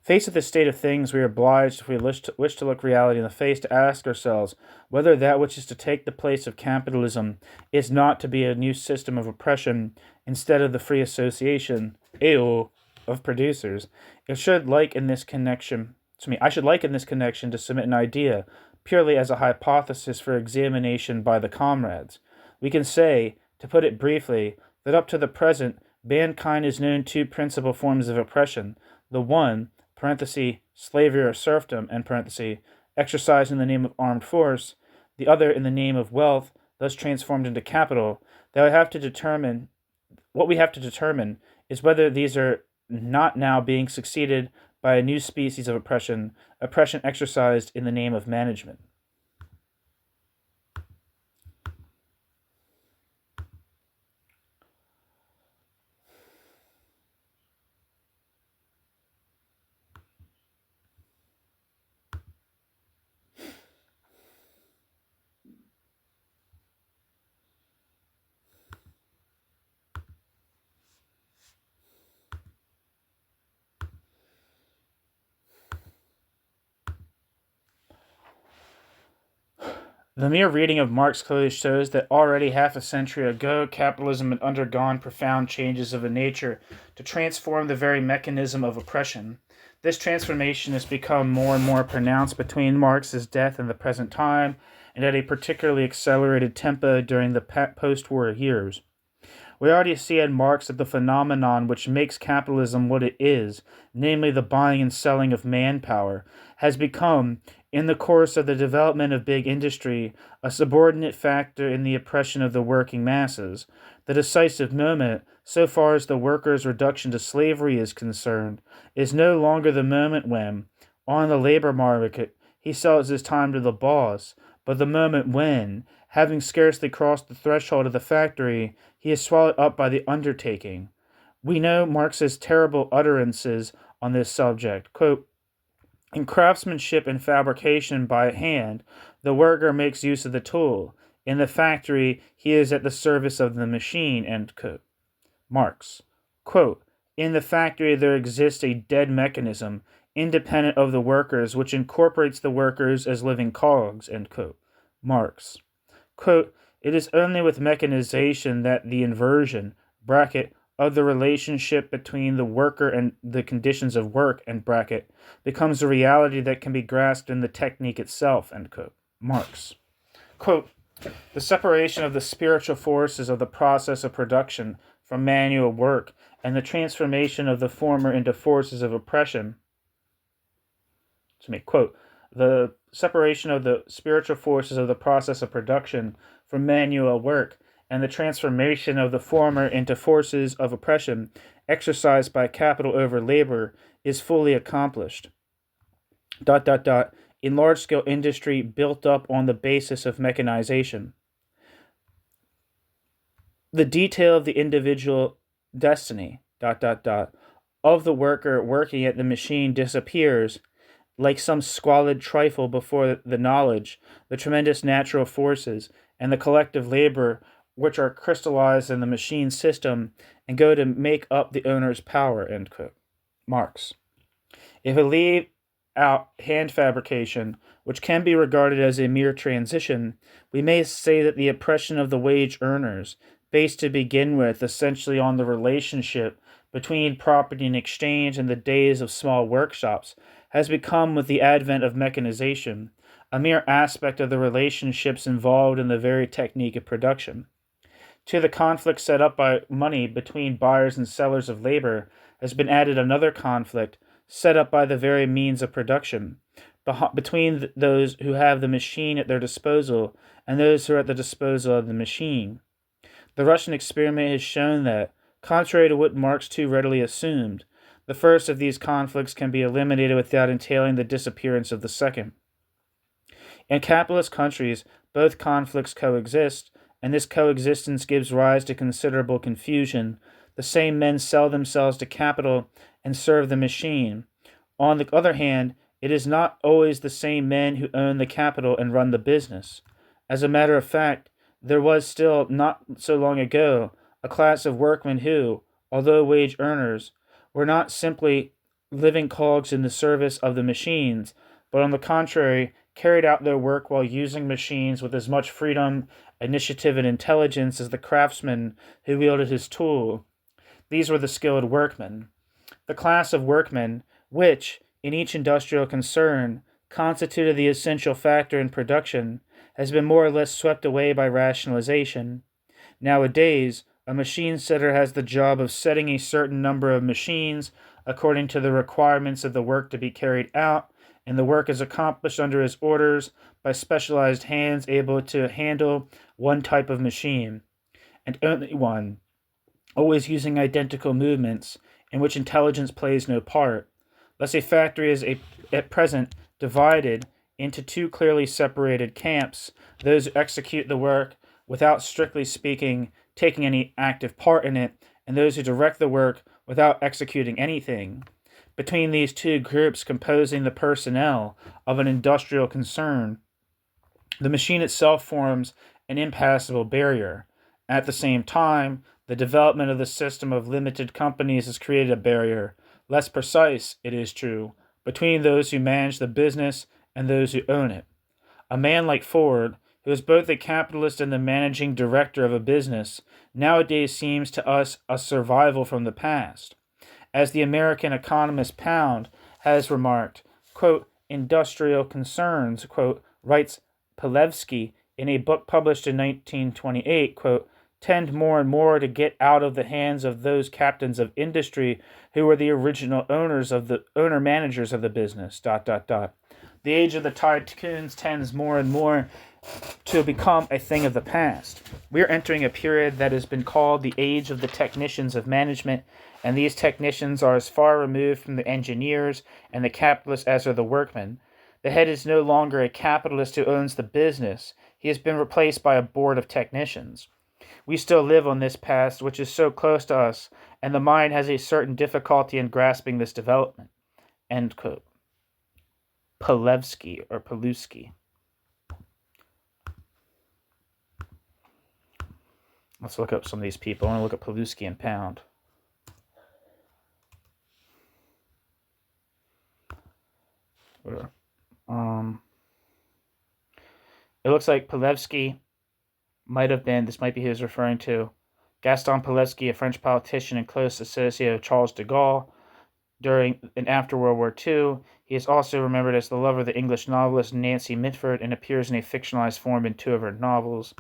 Faced with this state of things, we are obliged, if we wish to look reality in the face, to ask ourselves whether that which is to take the place of capitalism is not to be a new system of oppression instead of the free association of producers. I should like in this connection to submit an idea purely as a hypothesis for examination by the comrades. We can say, to put it briefly, that up to the present, mankind has known two principal forms of oppression. The one, slavery or serfdom, exercised in the name of armed force, the other in the name of wealth, thus transformed into capital. What we have to determine is whether these are not now being succeeded by a new species of oppression exercised in the name of management. The mere reading of Marx clearly shows that already half a century ago, capitalism had undergone profound changes of a nature to transform the very mechanism of oppression. This transformation has become more and more pronounced between Marx's death and the present time, and at a particularly accelerated tempo during the post-war years. We already see in Marx that the phenomenon which makes capitalism what it is, namely the buying and selling of manpower, has become, in the course of the development of big industry, a subordinate factor in the oppression of the working masses. The decisive moment, so far as the worker's reduction to slavery is concerned, is no longer the moment when, on the labor market, he sells his time to the boss, but the moment when, having scarcely crossed the threshold of the factory, he is swallowed up by the undertaking. We know Marx's terrible utterances on this subject. Quote, in craftsmanship and fabrication by hand, the worker makes use of the tool. In the factory, he is at the service of the machine. End quote. Marx. Quote, in the factory there exists a dead mechanism, independent of the workers, which incorporates the workers as living cogs. End quote. Marx. Quote, it is only with mechanization that the inversion, of the relationship between the worker and the conditions of work, becomes a reality that can be grasped in the technique itself. End quote. Marx. Quote, the separation of the spiritual forces of the process of production from manual work and the transformation of the former into forces of oppression. Quote, the separation of the spiritual forces of the process of production from manual work and the transformation of the former into forces of oppression exercised by capital over labor is fully accomplished. In large-scale industry built up on the basis of mechanization. The detail of the individual destiny, of the worker working at the machine disappears, like some squalid trifle before the knowledge, the tremendous natural forces, and the collective labor which are crystallized in the machine system and go to make up the owner's power. End quote. Marx. If we leave out hand fabrication, which can be regarded as a mere transition, we may say that the oppression of the wage earners, based to begin with essentially on the relationship between property and exchange in the days of small workshops, has become, with the advent of mechanization, a mere aspect of the relationships involved in the very technique of production. To the conflict set up by money between buyers and sellers of labor has been added another conflict set up by the very means of production, between those who have the machine at their disposal and those who are at the disposal of the machine. The Russian experiment has shown that, contrary to what Marx too readily assumed, the first of these conflicts can be eliminated without entailing the disappearance of the second. In capitalist countries, both conflicts coexist, and this coexistence gives rise to considerable confusion. The same men sell themselves to capital and serve the machine. On the other hand, it is not always the same men who own the capital and run the business. As a matter of fact, there was still, not so long ago, a class of workmen who, although wage earners, were not simply living cogs in the service of the machines, but on the contrary, carried out their work while using machines with as much freedom, initiative, and intelligence as the craftsman who wielded his tool. These were the skilled workmen. The class of workmen, which, in each industrial concern, constituted the essential factor in production, has been more or less swept away by rationalization. Nowadays, a machine setter has the job of setting a certain number of machines according to the requirements of the work to be carried out, and the work is accomplished under his orders by specialized hands able to handle one type of machine, and only one, always using identical movements, in which intelligence plays no part. Thus a factory is at present divided into two clearly separated camps, those who execute the work without, strictly speaking, taking any active part in it, and those who direct the work without executing anything. Between these two groups composing the personnel of an industrial concern, the machine itself forms an impassable barrier. At the same time, the development of the system of limited companies has created a barrier, less precise, it is true, between those who manage the business and those who own it. A man like Ford, who is both a capitalist and the managing director of a business, nowadays seems to us a survival from the past. As the American economist Pound has remarked, quote, industrial concerns, quote, writes Pilevsky in a book published in 1928, quote, tend more and more to get out of the hands of those captains of industry who were the original owner-managers of the business, ... The age of the tycoons tends more and more to become a thing of the past. We are entering a period that has been called the age of the technicians of management, and these technicians are as far removed from the engineers and the capitalists as are the workmen. The head is no longer a capitalist who owns the business. He has been replaced by a board of technicians. We still live on this past which is so close to us, and the mind has a certain difficulty in grasping this development. End quote. Pilevsky or Pilewski. Let's look up some of these people. I want to look at Pilewski and Pound. It looks like Pilevsky might have been, this might be who he was referring to, Gaston Pilevsky, a French politician and close associate of Charles de Gaulle during and after World War II. He is also remembered as the lover of the English novelist Nancy Mitford and appears in a fictionalized form in two of her novels.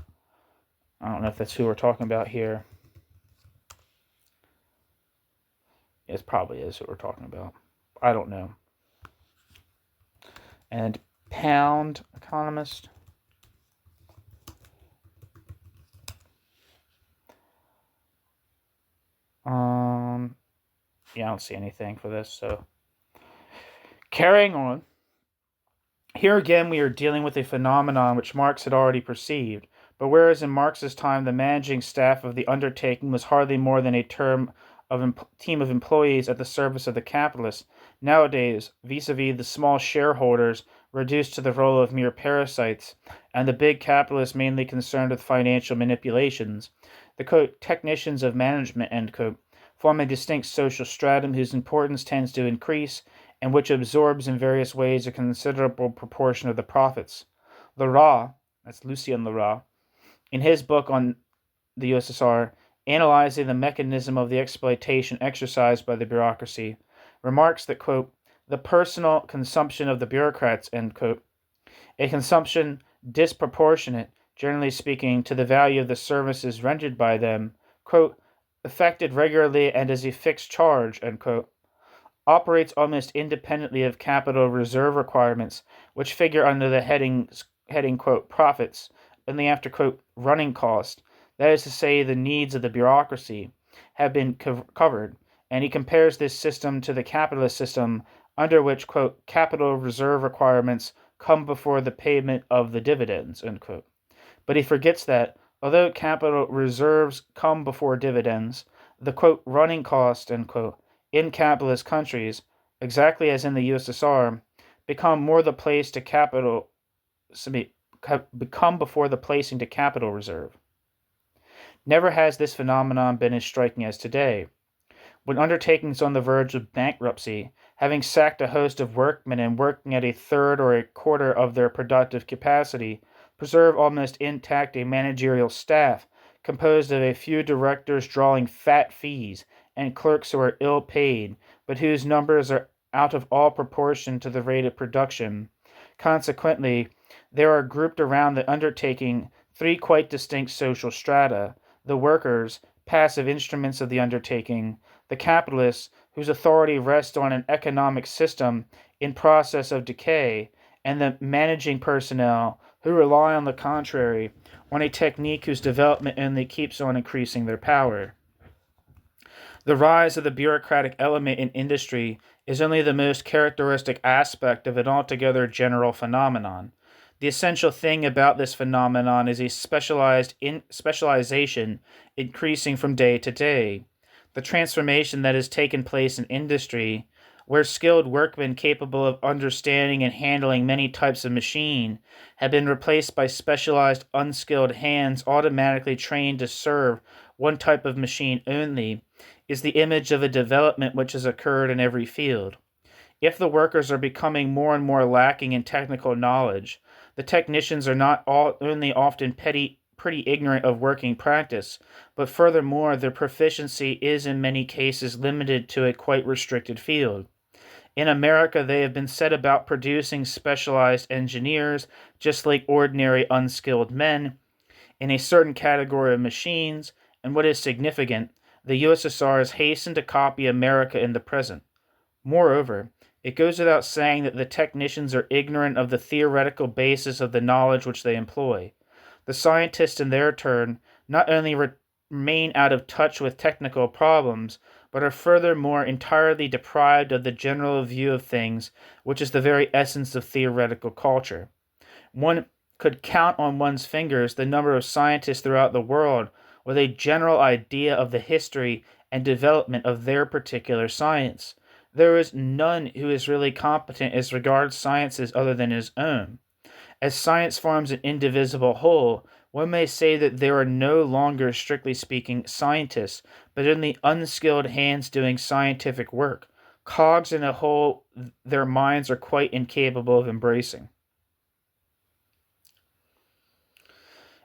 I don't know if that's who we're talking about here. It probably is who we're talking about. I don't know. And Pound, economist. Yeah, I don't see anything for this, so. Carrying on. Here again we are dealing with a phenomenon which Marx had already perceived, but whereas in Marx's time the managing staff of the undertaking was hardly more than a team of employees at the service of the capitalists, Nowadays, vis-a-vis the small shareholders reduced to the role of mere parasites, and the big capitalists mainly concerned with financial manipulations, the quote, technicians of management, end quote, form a distinct social stratum whose importance tends to increase and which absorbs in various ways a considerable proportion of the profits. Leroy, that's Lucien Leroy, in his book on the USSR, analyzing the mechanism of the exploitation exercised by the bureaucracy, remarks that, quote, the personal consumption of the bureaucrats, end quote, a consumption disproportionate, generally speaking, to the value of the services rendered by them, quote, effected regularly and as a fixed charge, end quote, operates almost independently of capital reserve requirements, which figure under the heading, quote, profits, only after, quote, running cost, that is to say, the needs of the bureaucracy, have been covered, and he compares this system to the capitalist system under which, quote, capital reserve requirements come before the payment of the dividends, end quote. But he forgets that, although capital reserves come before dividends, the, quote, running cost, end quote, in capitalist countries, exactly as in the USSR, become before the placing to capital reserve. Never has this phenomenon been as striking as today, when undertakings on the verge of bankruptcy, having sacked a host of workmen and working at a third or a quarter of their productive capacity, preserve almost intact a managerial staff composed of a few directors drawing fat fees and clerks who are ill paid, but whose numbers are out of all proportion to the rate of production. Consequently, there are grouped around the undertaking three quite distinct social strata: the workers, passive instruments of the undertaking; the capitalists, whose authority rests on an economic system in process of decay; and the managing personnel, who rely, on the contrary, on a technique whose development only keeps on increasing their power. The rise of the bureaucratic element in industry is only the most characteristic aspect of an altogether general phenomenon. The essential thing about this phenomenon is a specialization increasing from day to day. The transformation that has taken place in industry, where skilled workmen capable of understanding and handling many types of machine have been replaced by specialized unskilled hands automatically trained to serve one type of machine only, is the image of a development which has occurred in every field. If the workers are becoming more and more lacking in technical knowledge, the technicians are not only often pretty ignorant of working practice, but furthermore their proficiency is in many cases limited to a quite restricted field. In America, they have been set about producing specialized engineers, just like ordinary unskilled men, in a certain category of machines, and what is significant, the USSR has hastened to copy America in the present. Moreover, it goes without saying that the technicians are ignorant of the theoretical basis of the knowledge which they employ. The scientists, in their turn, not only remain out of touch with technical problems, but are furthermore entirely deprived of the general view of things, which is the very essence of theoretical culture. One could count on one's fingers the number of scientists throughout the world with a general idea of the history and development of their particular science. There is none who is really competent as regards sciences other than his own. As science forms an indivisible whole, one may say that there are no longer, strictly speaking, scientists, but only unskilled hands doing scientific work, cogs in a whole their minds are quite incapable of embracing.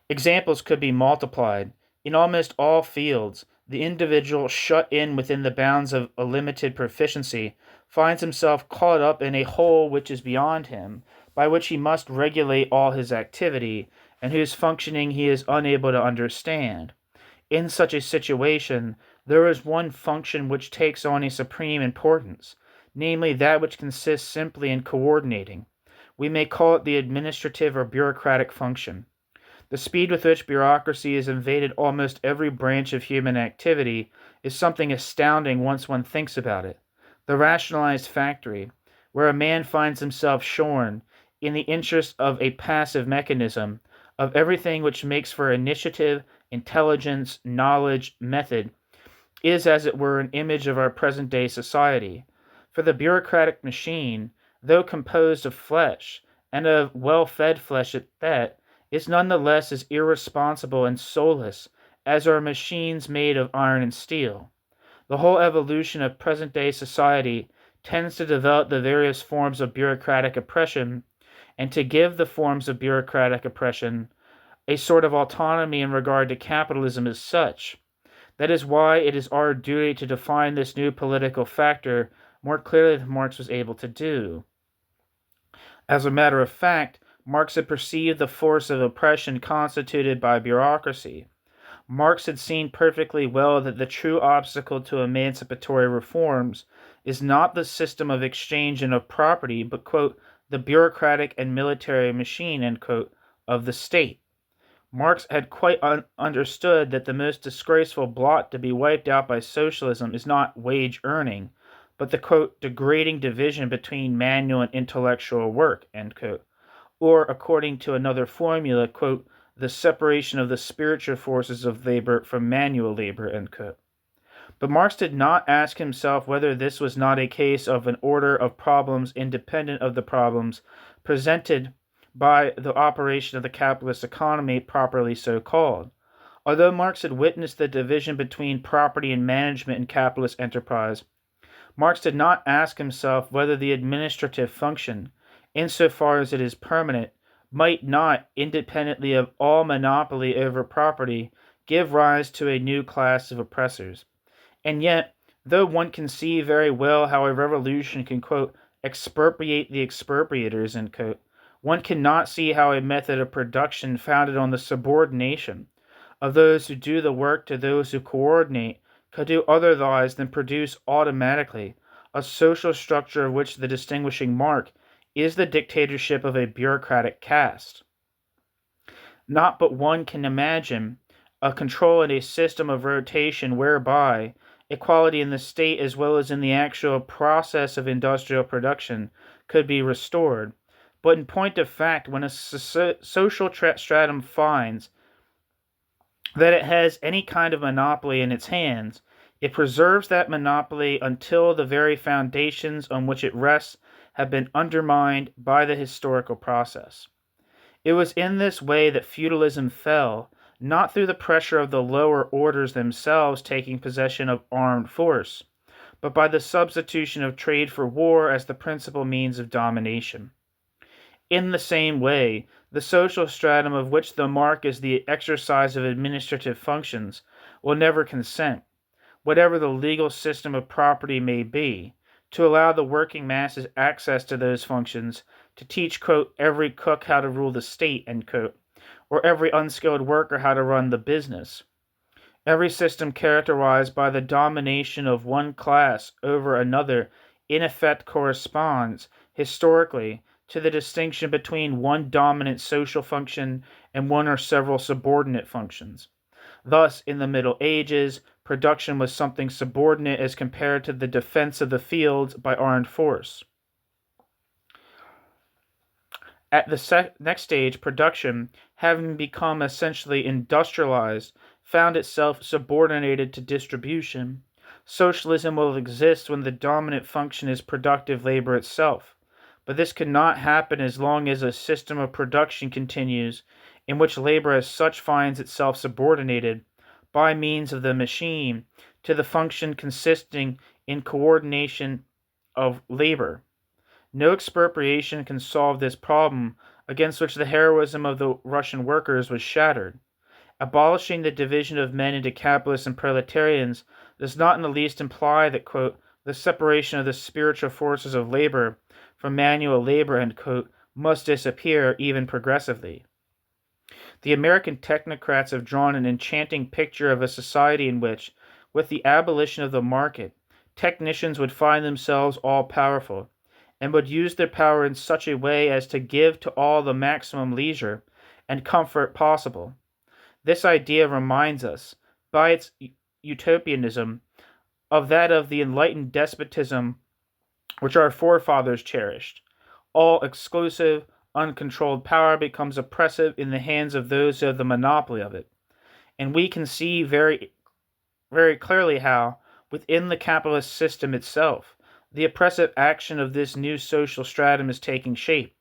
Examples could be multiplied. In almost all fields, the individual, shut in within the bounds of a limited proficiency, finds himself caught up in a whole which is beyond him, by which he must regulate all his activity, and whose functioning he is unable to understand. In such a situation, there is one function which takes on a supreme importance, namely that which consists simply in coordinating. We may call it the administrative or bureaucratic function. The speed with which bureaucracy has invaded almost every branch of human activity is something astounding once one thinks about it. The rationalized factory, where a man finds himself shorn, in the interest of a passive mechanism, of everything which makes for initiative, intelligence, knowledge, method, is as it were an image of our present-day society. For the bureaucratic machine, though composed of flesh, and of well-fed flesh at that, is none the less as irresponsible and soulless as are machines made of iron and steel. The whole evolution of present-day society tends to develop the various forms of bureaucratic oppression and to give the forms of bureaucratic oppression a sort of autonomy in regard to capitalism as such. That is why it is our duty to define this new political factor more clearly than Marx was able to do. As a matter of fact, Marx had perceived the force of oppression constituted by bureaucracy. Marx had seen perfectly well that the true obstacle to emancipatory reforms is not the system of exchange and of property, but, quote, the bureaucratic and military machine, end quote, of the state. Marx had quite understood that the most disgraceful blot to be wiped out by socialism is not wage earning, but the, quote, degrading division between manual and intellectual work, end quote, or, according to another formula, quote, the separation of the spiritual forces of labor from manual labor, end quote. But Marx did not ask himself whether this was not a case of an order of problems independent of the problems presented by the operation of the capitalist economy, properly so called. Although Marx had witnessed the division between property and management in capitalist enterprise, Marx did not ask himself whether the administrative function, insofar as it is permanent, might not, independently of all monopoly over property, give rise to a new class of oppressors. And yet, though one can see very well how a revolution can, quote, expropriate the expropriators, end quote, one cannot see how a method of production founded on the subordination of those who do the work to those who coordinate could do otherwise than produce automatically a social structure of which the distinguishing mark is the dictatorship of a bureaucratic caste. Not but one can imagine a control and a system of rotation whereby equality in the state as well as in the actual process of industrial production could be restored. But in point of fact, when a social stratum finds that it has any kind of monopoly in its hands, it preserves that monopoly until the very foundations on which it rests have been undermined by the historical process. It was in this way that feudalism fell, not through the pressure of the lower orders themselves taking possession of armed force, but by the substitution of trade for war as the principal means of domination. In the same way, the social stratum of which the mark is the exercise of administrative functions will never consent, whatever the legal system of property may be, to allow the working masses access to those functions, to teach, quote, every cook how to rule the state, end quote, or every unskilled worker how to run the business. Every system characterized by the domination of one class over another in effect corresponds, historically, to the distinction between one dominant social function and one or several subordinate functions. Thus, in the Middle Ages, production was something subordinate as compared to the defense of the fields by armed force. At the next stage, production, having become essentially industrialized, found itself subordinated to distribution. Socialism will exist when the dominant function is productive labor itself. But this cannot happen as long as a system of production continues in which labor as such finds itself subordinated, by means of the machine, to the function consisting in coordination of labor. No expropriation can solve this problem, against which the heroism of the Russian workers was shattered. Abolishing the division of men into capitalists and proletarians does not in the least imply that, quote, the separation of the spiritual forces of labor from manual labor, end quote, must disappear even progressively. The American technocrats have drawn an enchanting picture of a society in which, with the abolition of the market, technicians would find themselves all-powerful, and would use their power in such a way as to give to all the maximum leisure and comfort possible. This idea reminds us, by its utopianism, of that of the enlightened despotism which our forefathers cherished. All exclusive, uncontrolled power becomes oppressive in the hands of those who have the monopoly of it. And we can see very, very clearly how, within the capitalist system itself, the oppressive action of this new social stratum is taking shape.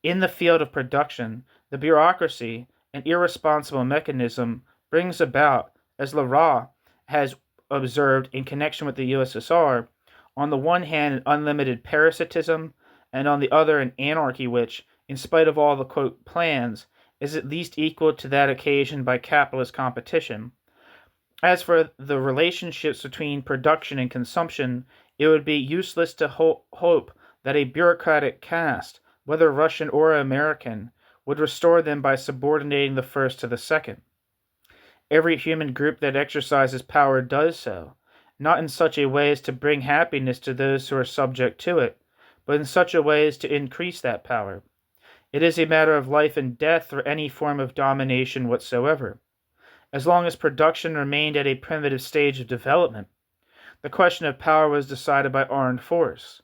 In the field of production, the bureaucracy, an irresponsible mechanism, brings about, as Lara has observed in connection with the USSR, on the one hand an unlimited parasitism, and on the other an anarchy which, in spite of all the quote plans, is at least equal to that occasioned by capitalist competition. As for the relationships between production and consumption, it would be useless to hope that a bureaucratic caste, whether Russian or American, would restore them by subordinating the first to the second. Every human group that exercises power does so, not in such a way as to bring happiness to those who are subject to it, but in such a way as to increase that power. It is a matter of life and death for any form of domination whatsoever. As long as production remained at a primitive stage of development, the question of power was decided by armed force.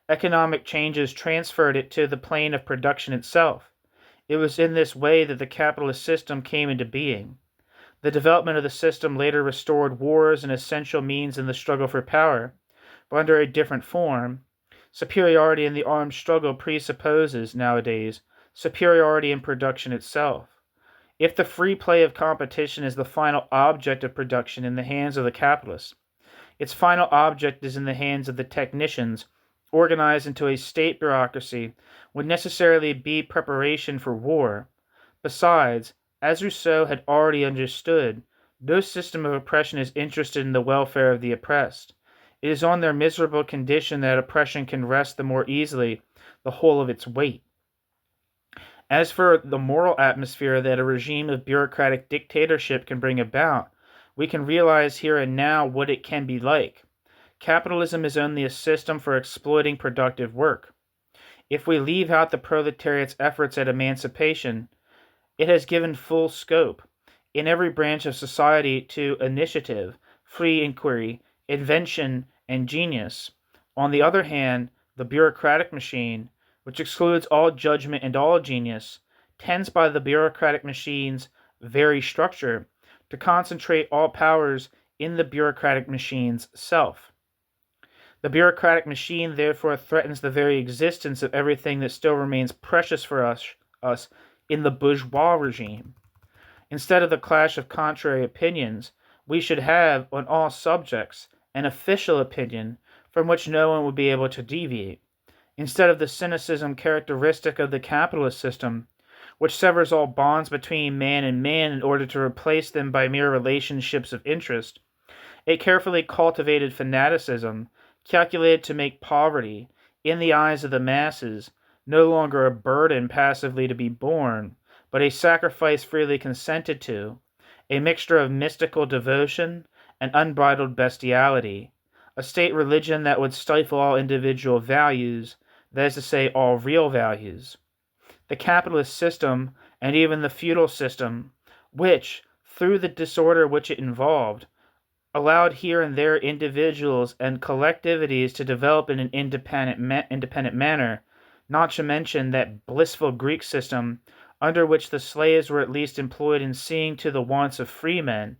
Economic changes transferred it to the plane of production itself. It was in this way that the capitalist system came into being. The development of the system later restored war as an essential means in the struggle for power, but under a different form. Superiority in the armed struggle presupposes, nowadays, superiority in production itself. If the free play of competition is the final object of production in the hands of the capitalists, its final object is in the hands of the technicians, organized into a state bureaucracy, would necessarily be preparation for war. Besides, as Rousseau had already understood, no system of oppression is interested in the welfare of the oppressed. It is on their miserable condition that oppression can rest the more easily the whole of its weight. As for the moral atmosphere that a regime of bureaucratic dictatorship can bring about, we can realize here and now what it can be like. Capitalism is only a system for exploiting productive work. If we leave out the proletariat's efforts at emancipation, it has given full scope, in every branch of society, to initiative, free inquiry, invention, and genius. On the other hand, the bureaucratic machine, which excludes all judgment and all genius, tends by the bureaucratic machine's very structure to concentrate all powers in the bureaucratic machine's self. The bureaucratic machine therefore threatens the very existence of everything that still remains precious for us in the bourgeois regime. Instead of the clash of contrary opinions, we should have, on all subjects, an official opinion from which no one would be able to deviate. Instead of the cynicism characteristic of the capitalist system, which severs all bonds between man and man in order to replace them by mere relationships of interest, a carefully cultivated fanaticism, calculated to make poverty, in the eyes of the masses, no longer a burden passively to be borne, but a sacrifice freely consented to, a mixture of mystical devotion and unbridled bestiality, a state religion that would stifle all individual values, that is to say, all real values. The capitalist system, and even the feudal system, which, through the disorder which it involved, allowed here and there individuals and collectivities to develop in an independent manner, not to mention that blissful Greek system under which the slaves were at least employed in seeing to the wants of free men,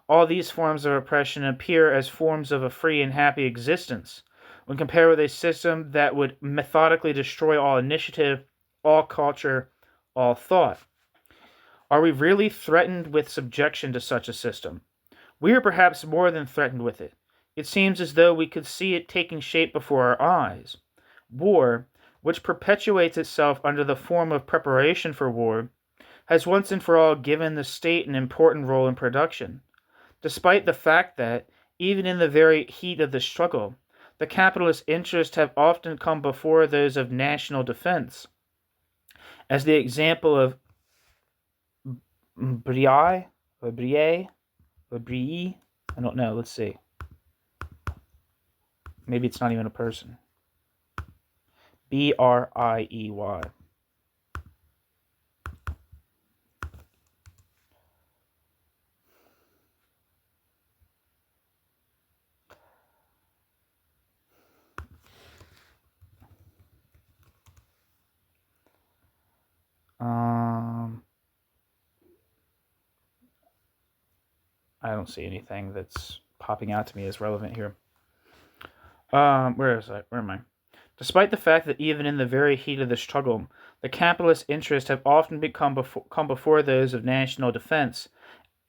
all these forms of oppression appear as forms of a free and happy existence, when compared with a system that would methodically destroy all initiative, all culture, all thought. Are we really threatened with subjection to such a system? We are perhaps more than threatened with it. It seems as though we could see it taking shape before our eyes. War, which perpetuates itself under the form of preparation for war, has once and for all given the state an important role in production, despite the fact that, even in the very heat of the struggle, the capitalist interests have often come before those of national defense. As the example of bbrie, I don't know, let's see. Maybe it's not even a person. Briey. I don't see anything that's popping out to me as relevant here. Where is I? Where am I? Despite the fact that even in the very heat of the struggle, the capitalist interests have often come before those of national defense,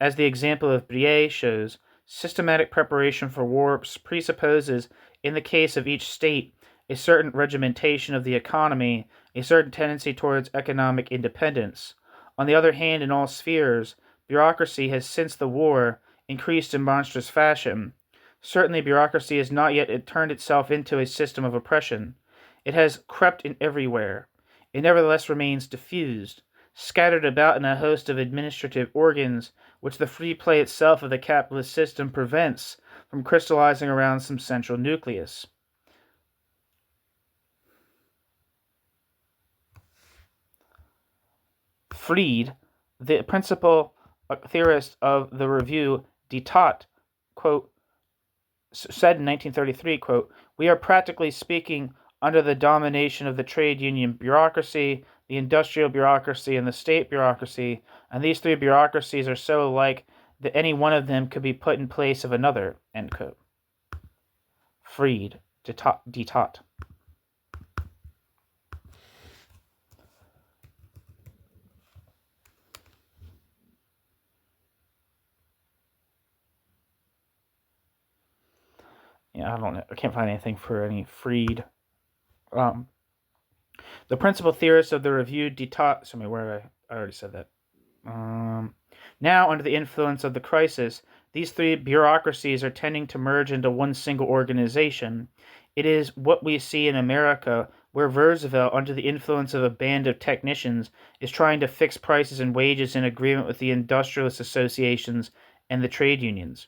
as the example of �veɪ shows, systematic preparation for war presupposes, in the case of each state, a certain regimentation of the economy, a certain tendency towards economic independence. On the other hand, in all spheres, bureaucracy has since the war increased in monstrous fashion. Certainly, bureaucracy has not yet turned itself into a system of oppression. It has crept in everywhere. It nevertheless remains diffused, scattered about in a host of administrative organs, which the free play itself of the capitalist system prevents from crystallizing around some central nucleus. Fried, the principal theorist of the review devote, quote, said in 1933, quote, "We are practically speaking under the domination of the trade union bureaucracy, the industrial bureaucracy, and the state bureaucracy, and these three bureaucracies are so alike that any one of them could be put in place of another," end quote. Fried, devote. Yeah, I don't know. I can't find anything for any Fried. The principal theorist of the review devote. I already said that. Now, under the influence of the crisis, these three bureaucracies are tending to merge into one single organization. It is what we see in America, where Roosevelt, under the influence of a band of technicians, is trying to fix prices and wages in agreement with the industrialist associations and the trade unions.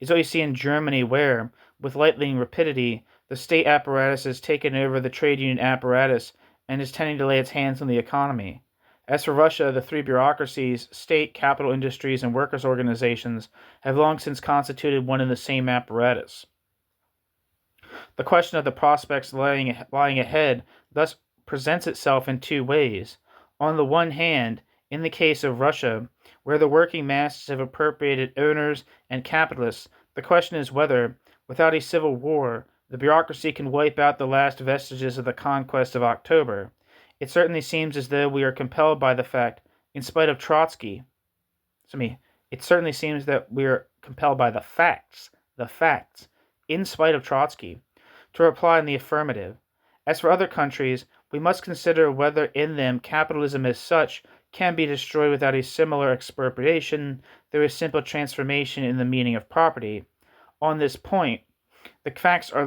It's what you see in Germany, where, with lightning rapidity, the state apparatus has taken over the trade union apparatus and is tending to lay its hands on the economy. As for Russia, the three bureaucracies, state, capital industries, and workers' organizations, have long since constituted one and the same apparatus. The question of the prospects lying ahead thus presents itself in two ways. On the one hand, in the case of Russia, where the working masses have appropriated owners and capitalists, the question is whether, without a civil war, the bureaucracy can wipe out the last vestiges of the conquest of October. It certainly seems as though we are compelled by the fact, in spite of Trotsky. It certainly seems that we are compelled by the facts, in spite of Trotsky, to reply in the affirmative. As for other countries, we must consider whether in them capitalism as such can be destroyed without a similar expropriation, through a simple transformation in the meaning of property. On this point, the facts are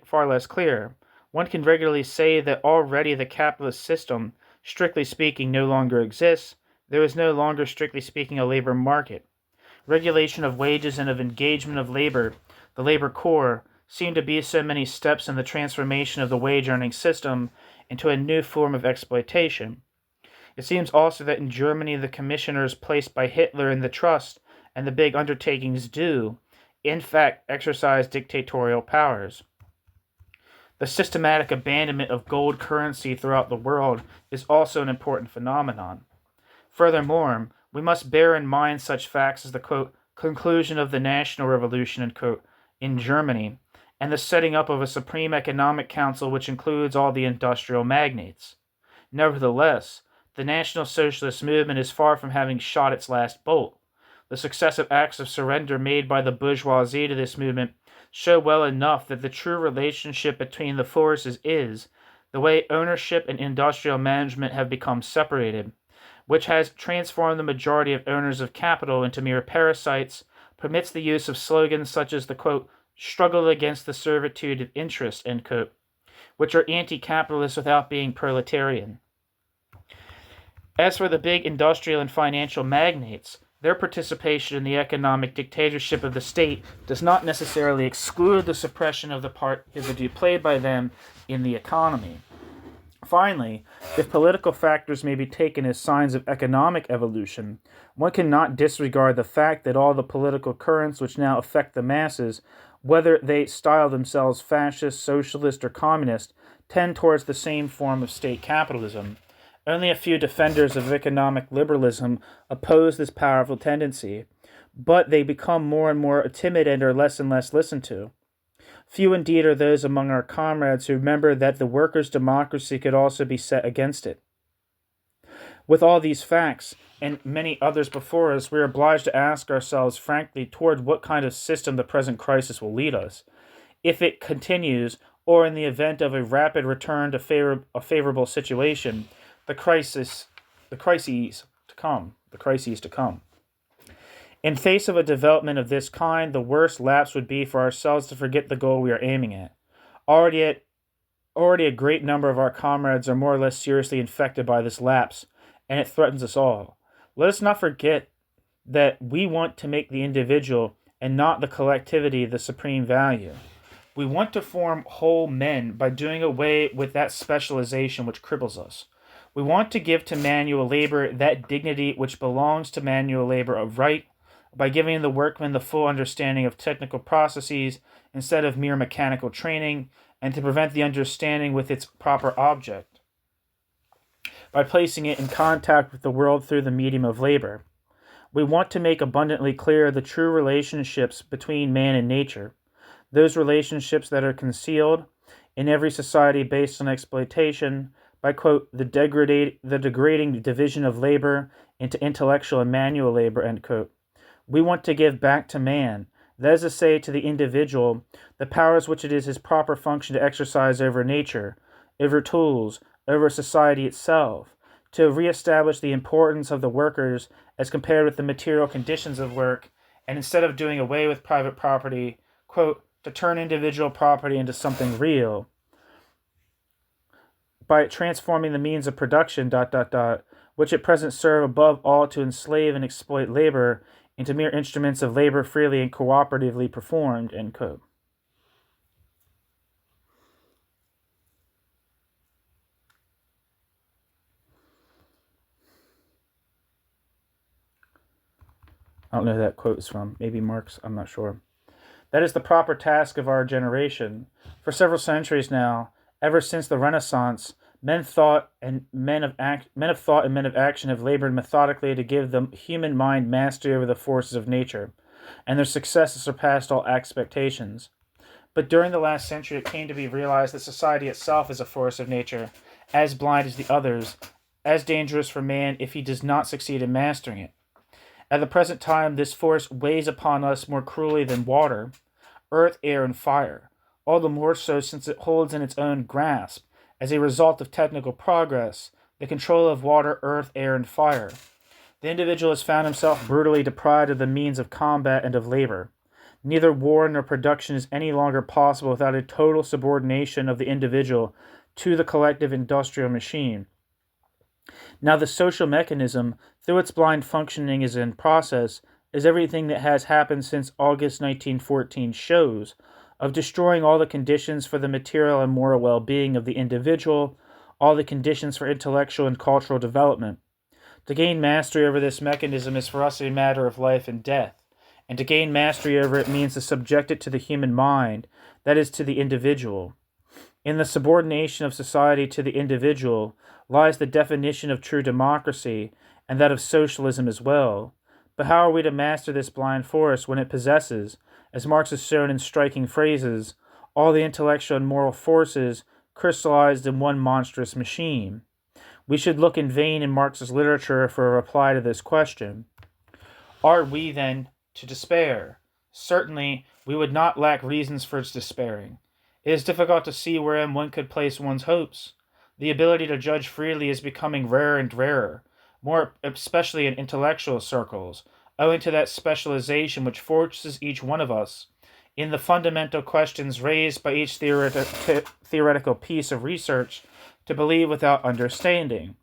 far less clear. One can regularly say that already the capitalist system, strictly speaking, no longer exists. There is no longer, strictly speaking, a labor market. Regulation of wages and of engagement of labor, the labor corps, seem to be so many steps in the transformation of the wage-earning system into a new form of exploitation. It seems also that in Germany the commissioners placed by Hitler in the trust and the big undertakings do, in fact, exercise dictatorial powers. The systematic abandonment of gold currency throughout the world is also an important phenomenon. Furthermore, we must bear in mind such facts as the, quote, conclusion of the National Revolution, quote, in Germany, and the setting up of a Supreme Economic Council which includes all the industrial magnates. Nevertheless, the National Socialist movement is far from having shot its last bolt. The successive acts of surrender made by the bourgeoisie to this movement show well enough that the true relationship between the forces is the way ownership and industrial management have become separated, which has transformed the majority of owners of capital into mere parasites, permits the use of slogans such as the, quote, struggle against the servitude of interest, end quote, which are anti-capitalist without being proletarian. As for the big industrial and financial magnates, their participation in the economic dictatorship of the state does not necessarily exclude the suppression of the part hitherto played by them in the economy. Finally, if political factors may be taken as signs of economic evolution, one cannot disregard the fact that all the political currents which now affect the masses, whether they style themselves fascist, socialist, or communist, tend towards the same form of state capitalism. Only a few defenders of economic liberalism oppose this powerful tendency, but they become more and more timid and are less listened to. Few indeed are those among our comrades who remember that the workers' democracy could also be set against it. With all these facts, and many others before us, we are obliged to ask ourselves frankly toward what kind of system the present crisis will lead us. If it continues, or in the event of a rapid return to a favorable situation, the crises to come. In face of a development of this kind, the worst lapse would be for ourselves to forget the goal we are aiming at. Already a great number of our comrades are more or less seriously infected by this lapse, and it threatens us all. Let us not forget that we want to make the individual and not the collectivity the supreme value. We want to form whole men by doing away with that specialization which cripples us. We want to give to manual labor that dignity which belongs to manual labor of right, by giving the workman the full understanding of technical processes instead of mere mechanical training, and to prevent the understanding with its proper object, by placing it in contact with the world through the medium of labor. We want to make abundantly clear the true relationships between man and nature, those relationships that are concealed in every society based on exploitation by, quote, the degrading division of labor into intellectual and manual labor, end quote. We want to give back to man, that is to say to the individual, the powers which it is his proper function to exercise over nature, over tools, over society itself, to reestablish the importance of the workers as compared with the material conditions of work, and instead of doing away with private property, quote, to turn individual property into something real, by transforming the means of production, which at present serve above all to enslave and exploit labor, into mere instruments of labor freely and cooperatively performed, end quote. I don't know who that quote is from. Maybe Marx, I'm not sure. That is the proper task of our generation. For several centuries now, ever since the Renaissance, men of thought and men of action have labored methodically to give the human mind mastery over the forces of nature, and their success has surpassed all expectations. But during the last century, it came to be realized that society itself is a force of nature, as blind as the others, as dangerous for man if he does not succeed in mastering it. At the present time, this force weighs upon us more cruelly than water, earth, air, and fire, all the more so since it holds in its own grasp, as a result of technical progress, the control of water, earth, air, and fire. The individual has found himself brutally deprived of the means of combat and of labor. Neither war nor production is any longer possible without a total subordination of the individual to the collective industrial machine. Now the social mechanism, through its blind functioning is in process, as everything that has happened since August 1914 shows, of destroying all the conditions for the material and moral well-being of the individual, all the conditions for intellectual and cultural development. To gain mastery over this mechanism is for us a matter of life and death, and to gain mastery over it means to subject it to the human mind, that is, to the individual. In the subordination of society to the individual lies the definition of true democracy, and that of socialism as well. But how are we to master this blind force when it possesses, as Marx has shown in striking phrases, all the intellectual and moral forces crystallized in one monstrous machine? We should look in vain in Marx's literature for a reply to this question. Are we, then, to despair? Certainly, we would not lack reasons for its despairing. It is difficult to see wherein one could place one's hopes. The ability to judge freely is becoming rarer and rarer, more especially in intellectual circles, owing to that specialization which forces each one of us, in the fundamental questions raised by each theoretical piece of research, to believe without understanding.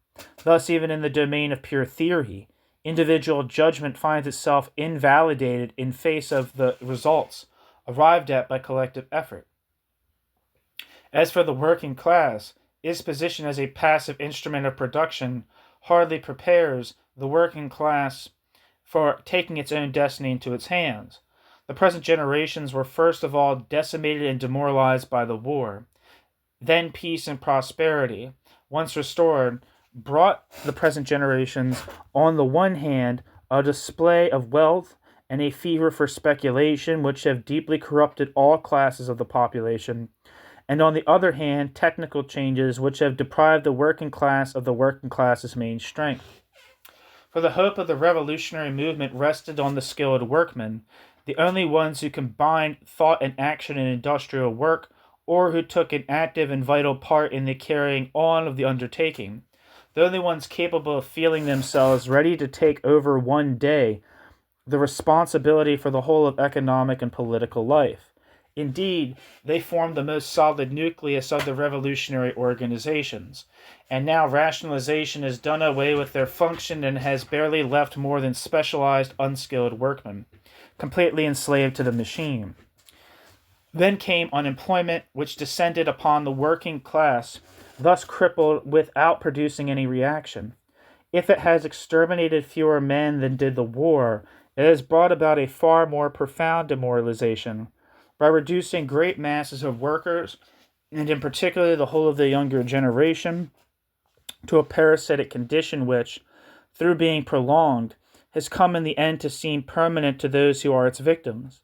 Thus, even in the domain of pure theory, individual judgment finds itself invalidated in face of the results arrived at by collective effort. As for the working class, its position as a passive instrument of production hardly prepares the working class for taking its own destiny into its hands. The present generations were first of all decimated and demoralized by the war. Then peace and prosperity, once restored, brought the present generations, on the one hand, a display of wealth and a fever for speculation which have deeply corrupted all classes of the population, and on the other hand, technical changes which have deprived the working class of the working class's main strength. For the hope of the revolutionary movement rested on the skilled workmen, the only ones who combined thought and action in industrial work, or who took an active and vital part in the carrying on of the undertaking, the only ones capable of feeling themselves ready to take over one day the responsibility for the whole of economic and political life. Indeed, they formed the most solid nucleus of the revolutionary organizations, and now rationalization has done away with their function and has barely left more than specialized, unskilled workmen, completely enslaved to the machine. Then came unemployment, which descended upon the working class, thus crippled without producing any reaction. If it has exterminated fewer men than did the war, it has brought about a far more profound demoralization by reducing great masses of workers, and in particular the whole of the younger generation, to a parasitic condition which, through being prolonged, has come in the end to seem permanent to those who are its victims.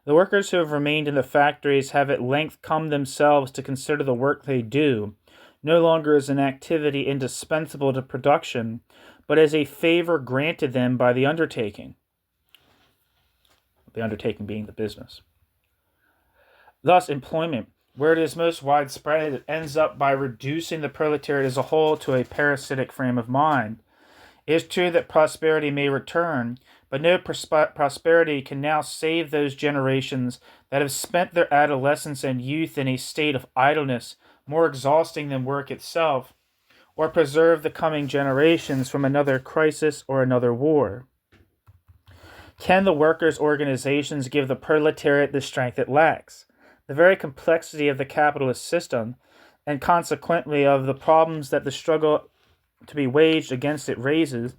The workers who have remained in the factories have at length come themselves to consider the work they do no longer as an activity indispensable to production, but as a favor granted them by the undertaking being the business. Thus, employment, where it is most widespread, ends up by reducing the proletariat as a whole to a parasitic frame of mind. It is true that prosperity may return, but no prosperity can now save those generations that have spent their adolescence and youth in a state of idleness more exhausting than work itself, or preserve the coming generations from another crisis or another war. Can the workers' organizations give the proletariat the strength it lacks? The very complexity of the capitalist system, and consequently of the problems that the struggle to be waged against it raises,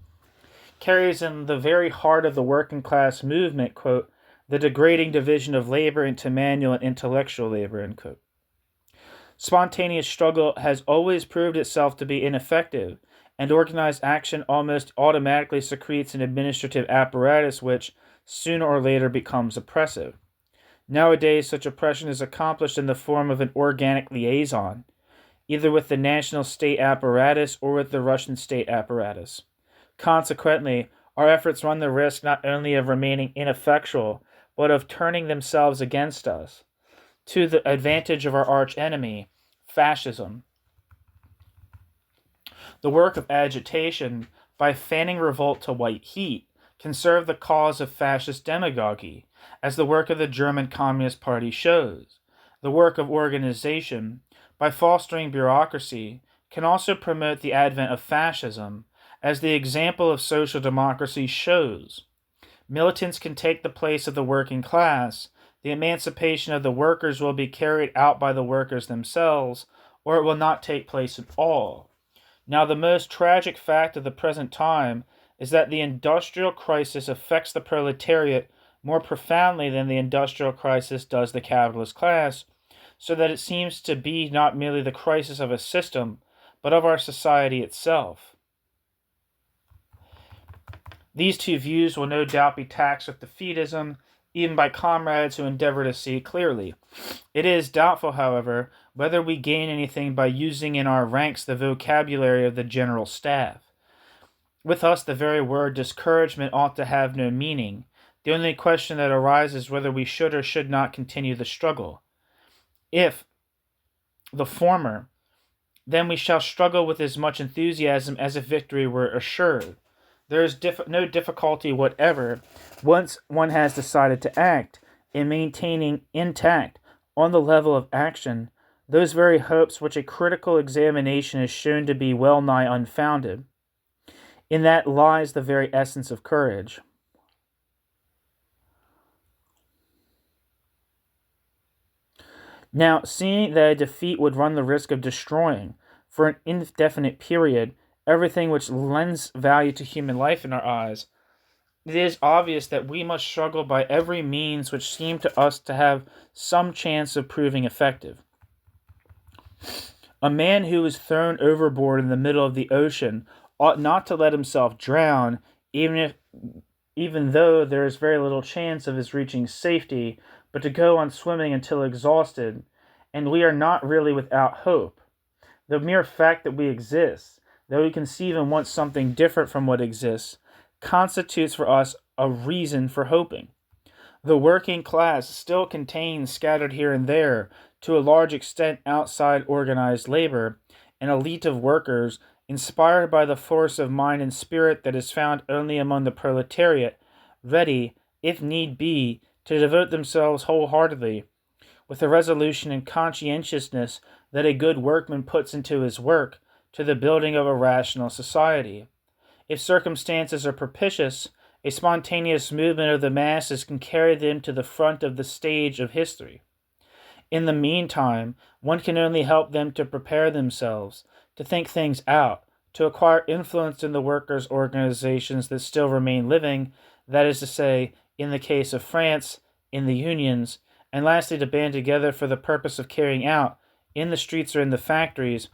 carries in the very heart of the working class movement, quote, the degrading division of labor into manual and intellectual labor, end quote. Spontaneous struggle has always proved itself to be ineffective, and organized action almost automatically secretes an administrative apparatus which, sooner or later, becomes oppressive. Nowadays, such oppression is accomplished in the form of an organic liaison, either with the national state apparatus or with the Russian state apparatus. Consequently, our efforts run the risk not only of remaining ineffectual, but of turning themselves against us, to the advantage of our arch-enemy, fascism. The work of agitation, by fanning revolt to white heat, can serve the cause of fascist demagogy, as the work of the German Communist Party shows. The work of organization, by fostering bureaucracy, can also promote the advent of fascism, as the example of social democracy shows. Militants can take the place of the working class. The emancipation of the workers will be carried out by the workers themselves, or it will not take place at all. Now, the most tragic fact of the present time is that the industrial crisis affects the proletariat more profoundly than the industrial crisis does the capitalist class, so that it seems to be not merely the crisis of a system, but of our society itself. These two views will no doubt be taxed with defeatism, even by comrades who endeavor to see clearly. It is doubtful, however, whether we gain anything by using in our ranks the vocabulary of the general staff. With us, the very word discouragement ought to have no meaning. The only question that arises is whether we should or should not continue the struggle. If the former, then we shall struggle with as much enthusiasm as if victory were assured. There is no difficulty whatever, once one has decided to act, in maintaining intact, on the level of action, those very hopes which a critical examination has shown to be well nigh unfounded. In that lies the very essence of courage. Now, seeing that a defeat would run the risk of destroying, for an indefinite period, everything which lends value to human life in our eyes, it is obvious that we must struggle by every means which seem to us to have some chance of proving effective. A man who is thrown overboard in the middle of the ocean ought not to let himself drown, even even though there is very little chance of his reaching safety, but to go on swimming until exhausted, and we are not really without hope. The mere fact that we exist, that we conceive and want something different from what exists, constitutes for us a reason for hoping. The working class still contains, scattered here and there, to a large extent outside organized labor, an elite of workers inspired by the force of mind and spirit that is found only among the proletariat, ready, if need be, to devote themselves wholeheartedly, with the resolution and conscientiousness that a good workman puts into his work, to the building of a rational society. If circumstances are propitious, a spontaneous movement of the masses can carry them to the front of the stage of history. In the meantime, one can only help them to prepare themselves, to think things out, to acquire influence in the workers' organizations that still remain living, that is to say, in the case of France, in the unions, and lastly to band together for the purpose of carrying out, in the streets or in the factories,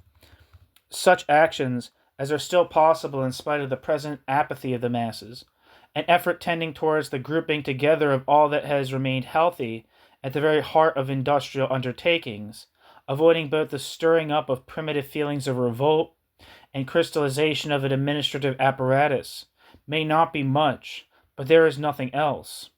such actions as are still possible in spite of the present apathy of the masses, an effort tending towards the grouping together of all that has remained healthy at the very heart of industrial undertakings, avoiding both the stirring up of primitive feelings of revolt and crystallization of an administrative apparatus, may not be much, but there is nothing else.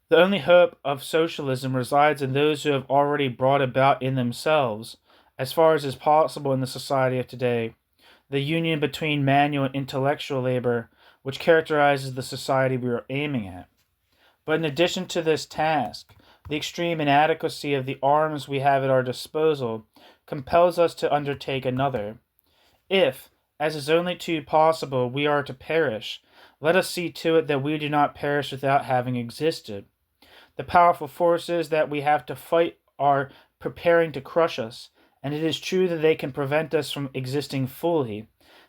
The only hope of socialism resides in those who have already brought about in themselves, as far as is possible in the society of today, the union between manual and intellectual labor, which characterizes the society we are aiming at. But in addition to this task, the extreme inadequacy of the arms we have at our disposal compels us to undertake another. If, as is only too possible, we are to perish, let us see to it that we do not perish without having existed. The powerful forces that we have to fight are preparing to crush us, and it is true that they can prevent us from existing fully,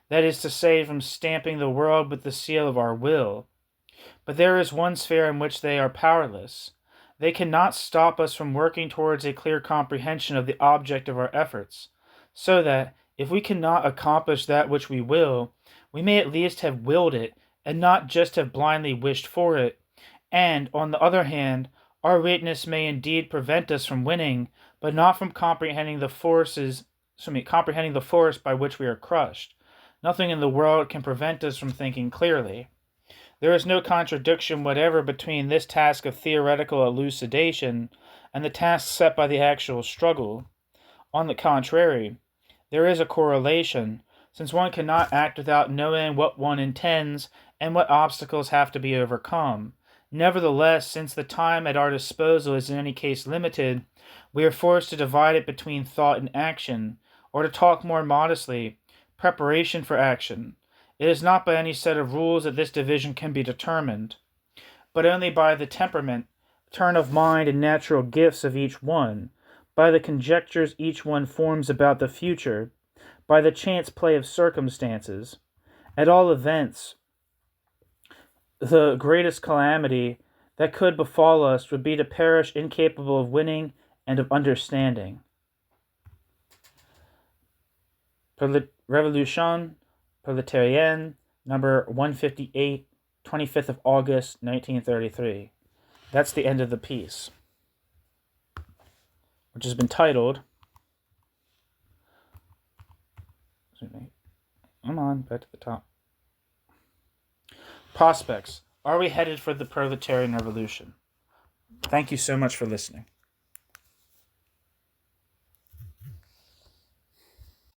that is to say, from stamping the world with the seal of our will. But there is one sphere in which they are powerless. They cannot stop us from working towards a clear comprehension of the object of our efforts, so that, if we cannot accomplish that which we will, we may at least have willed it, and not just have blindly wished for it, and, on the other hand, our weakness may indeed prevent us from winning, but not from comprehending the force by which we are crushed. Nothing in the world can prevent us from thinking clearly. There is no contradiction whatever between this task of theoretical elucidation and the task set by the actual struggle. On the contrary, there is a correlation, since one cannot act without knowing what one intends and what obstacles have to be overcome. Nevertheless, since the time at our disposal is in any case limited, we are forced to divide it between thought and action, or to talk more modestly, preparation for action. It is not by any set of rules that this division can be determined, but only by the temperament, turn of mind, and natural gifts of each one, by the conjectures each one forms about the future, by the chance play of circumstances. At all events, the greatest calamity that could befall us would be to perish incapable of winning and of understanding. Revolution Proletarian, number 158, 25th of August, 1933. That's the end of the piece, which has been titled, come on, back to the top. Prospects. Are we headed for the proletarian revolution? Thank you so much for listening.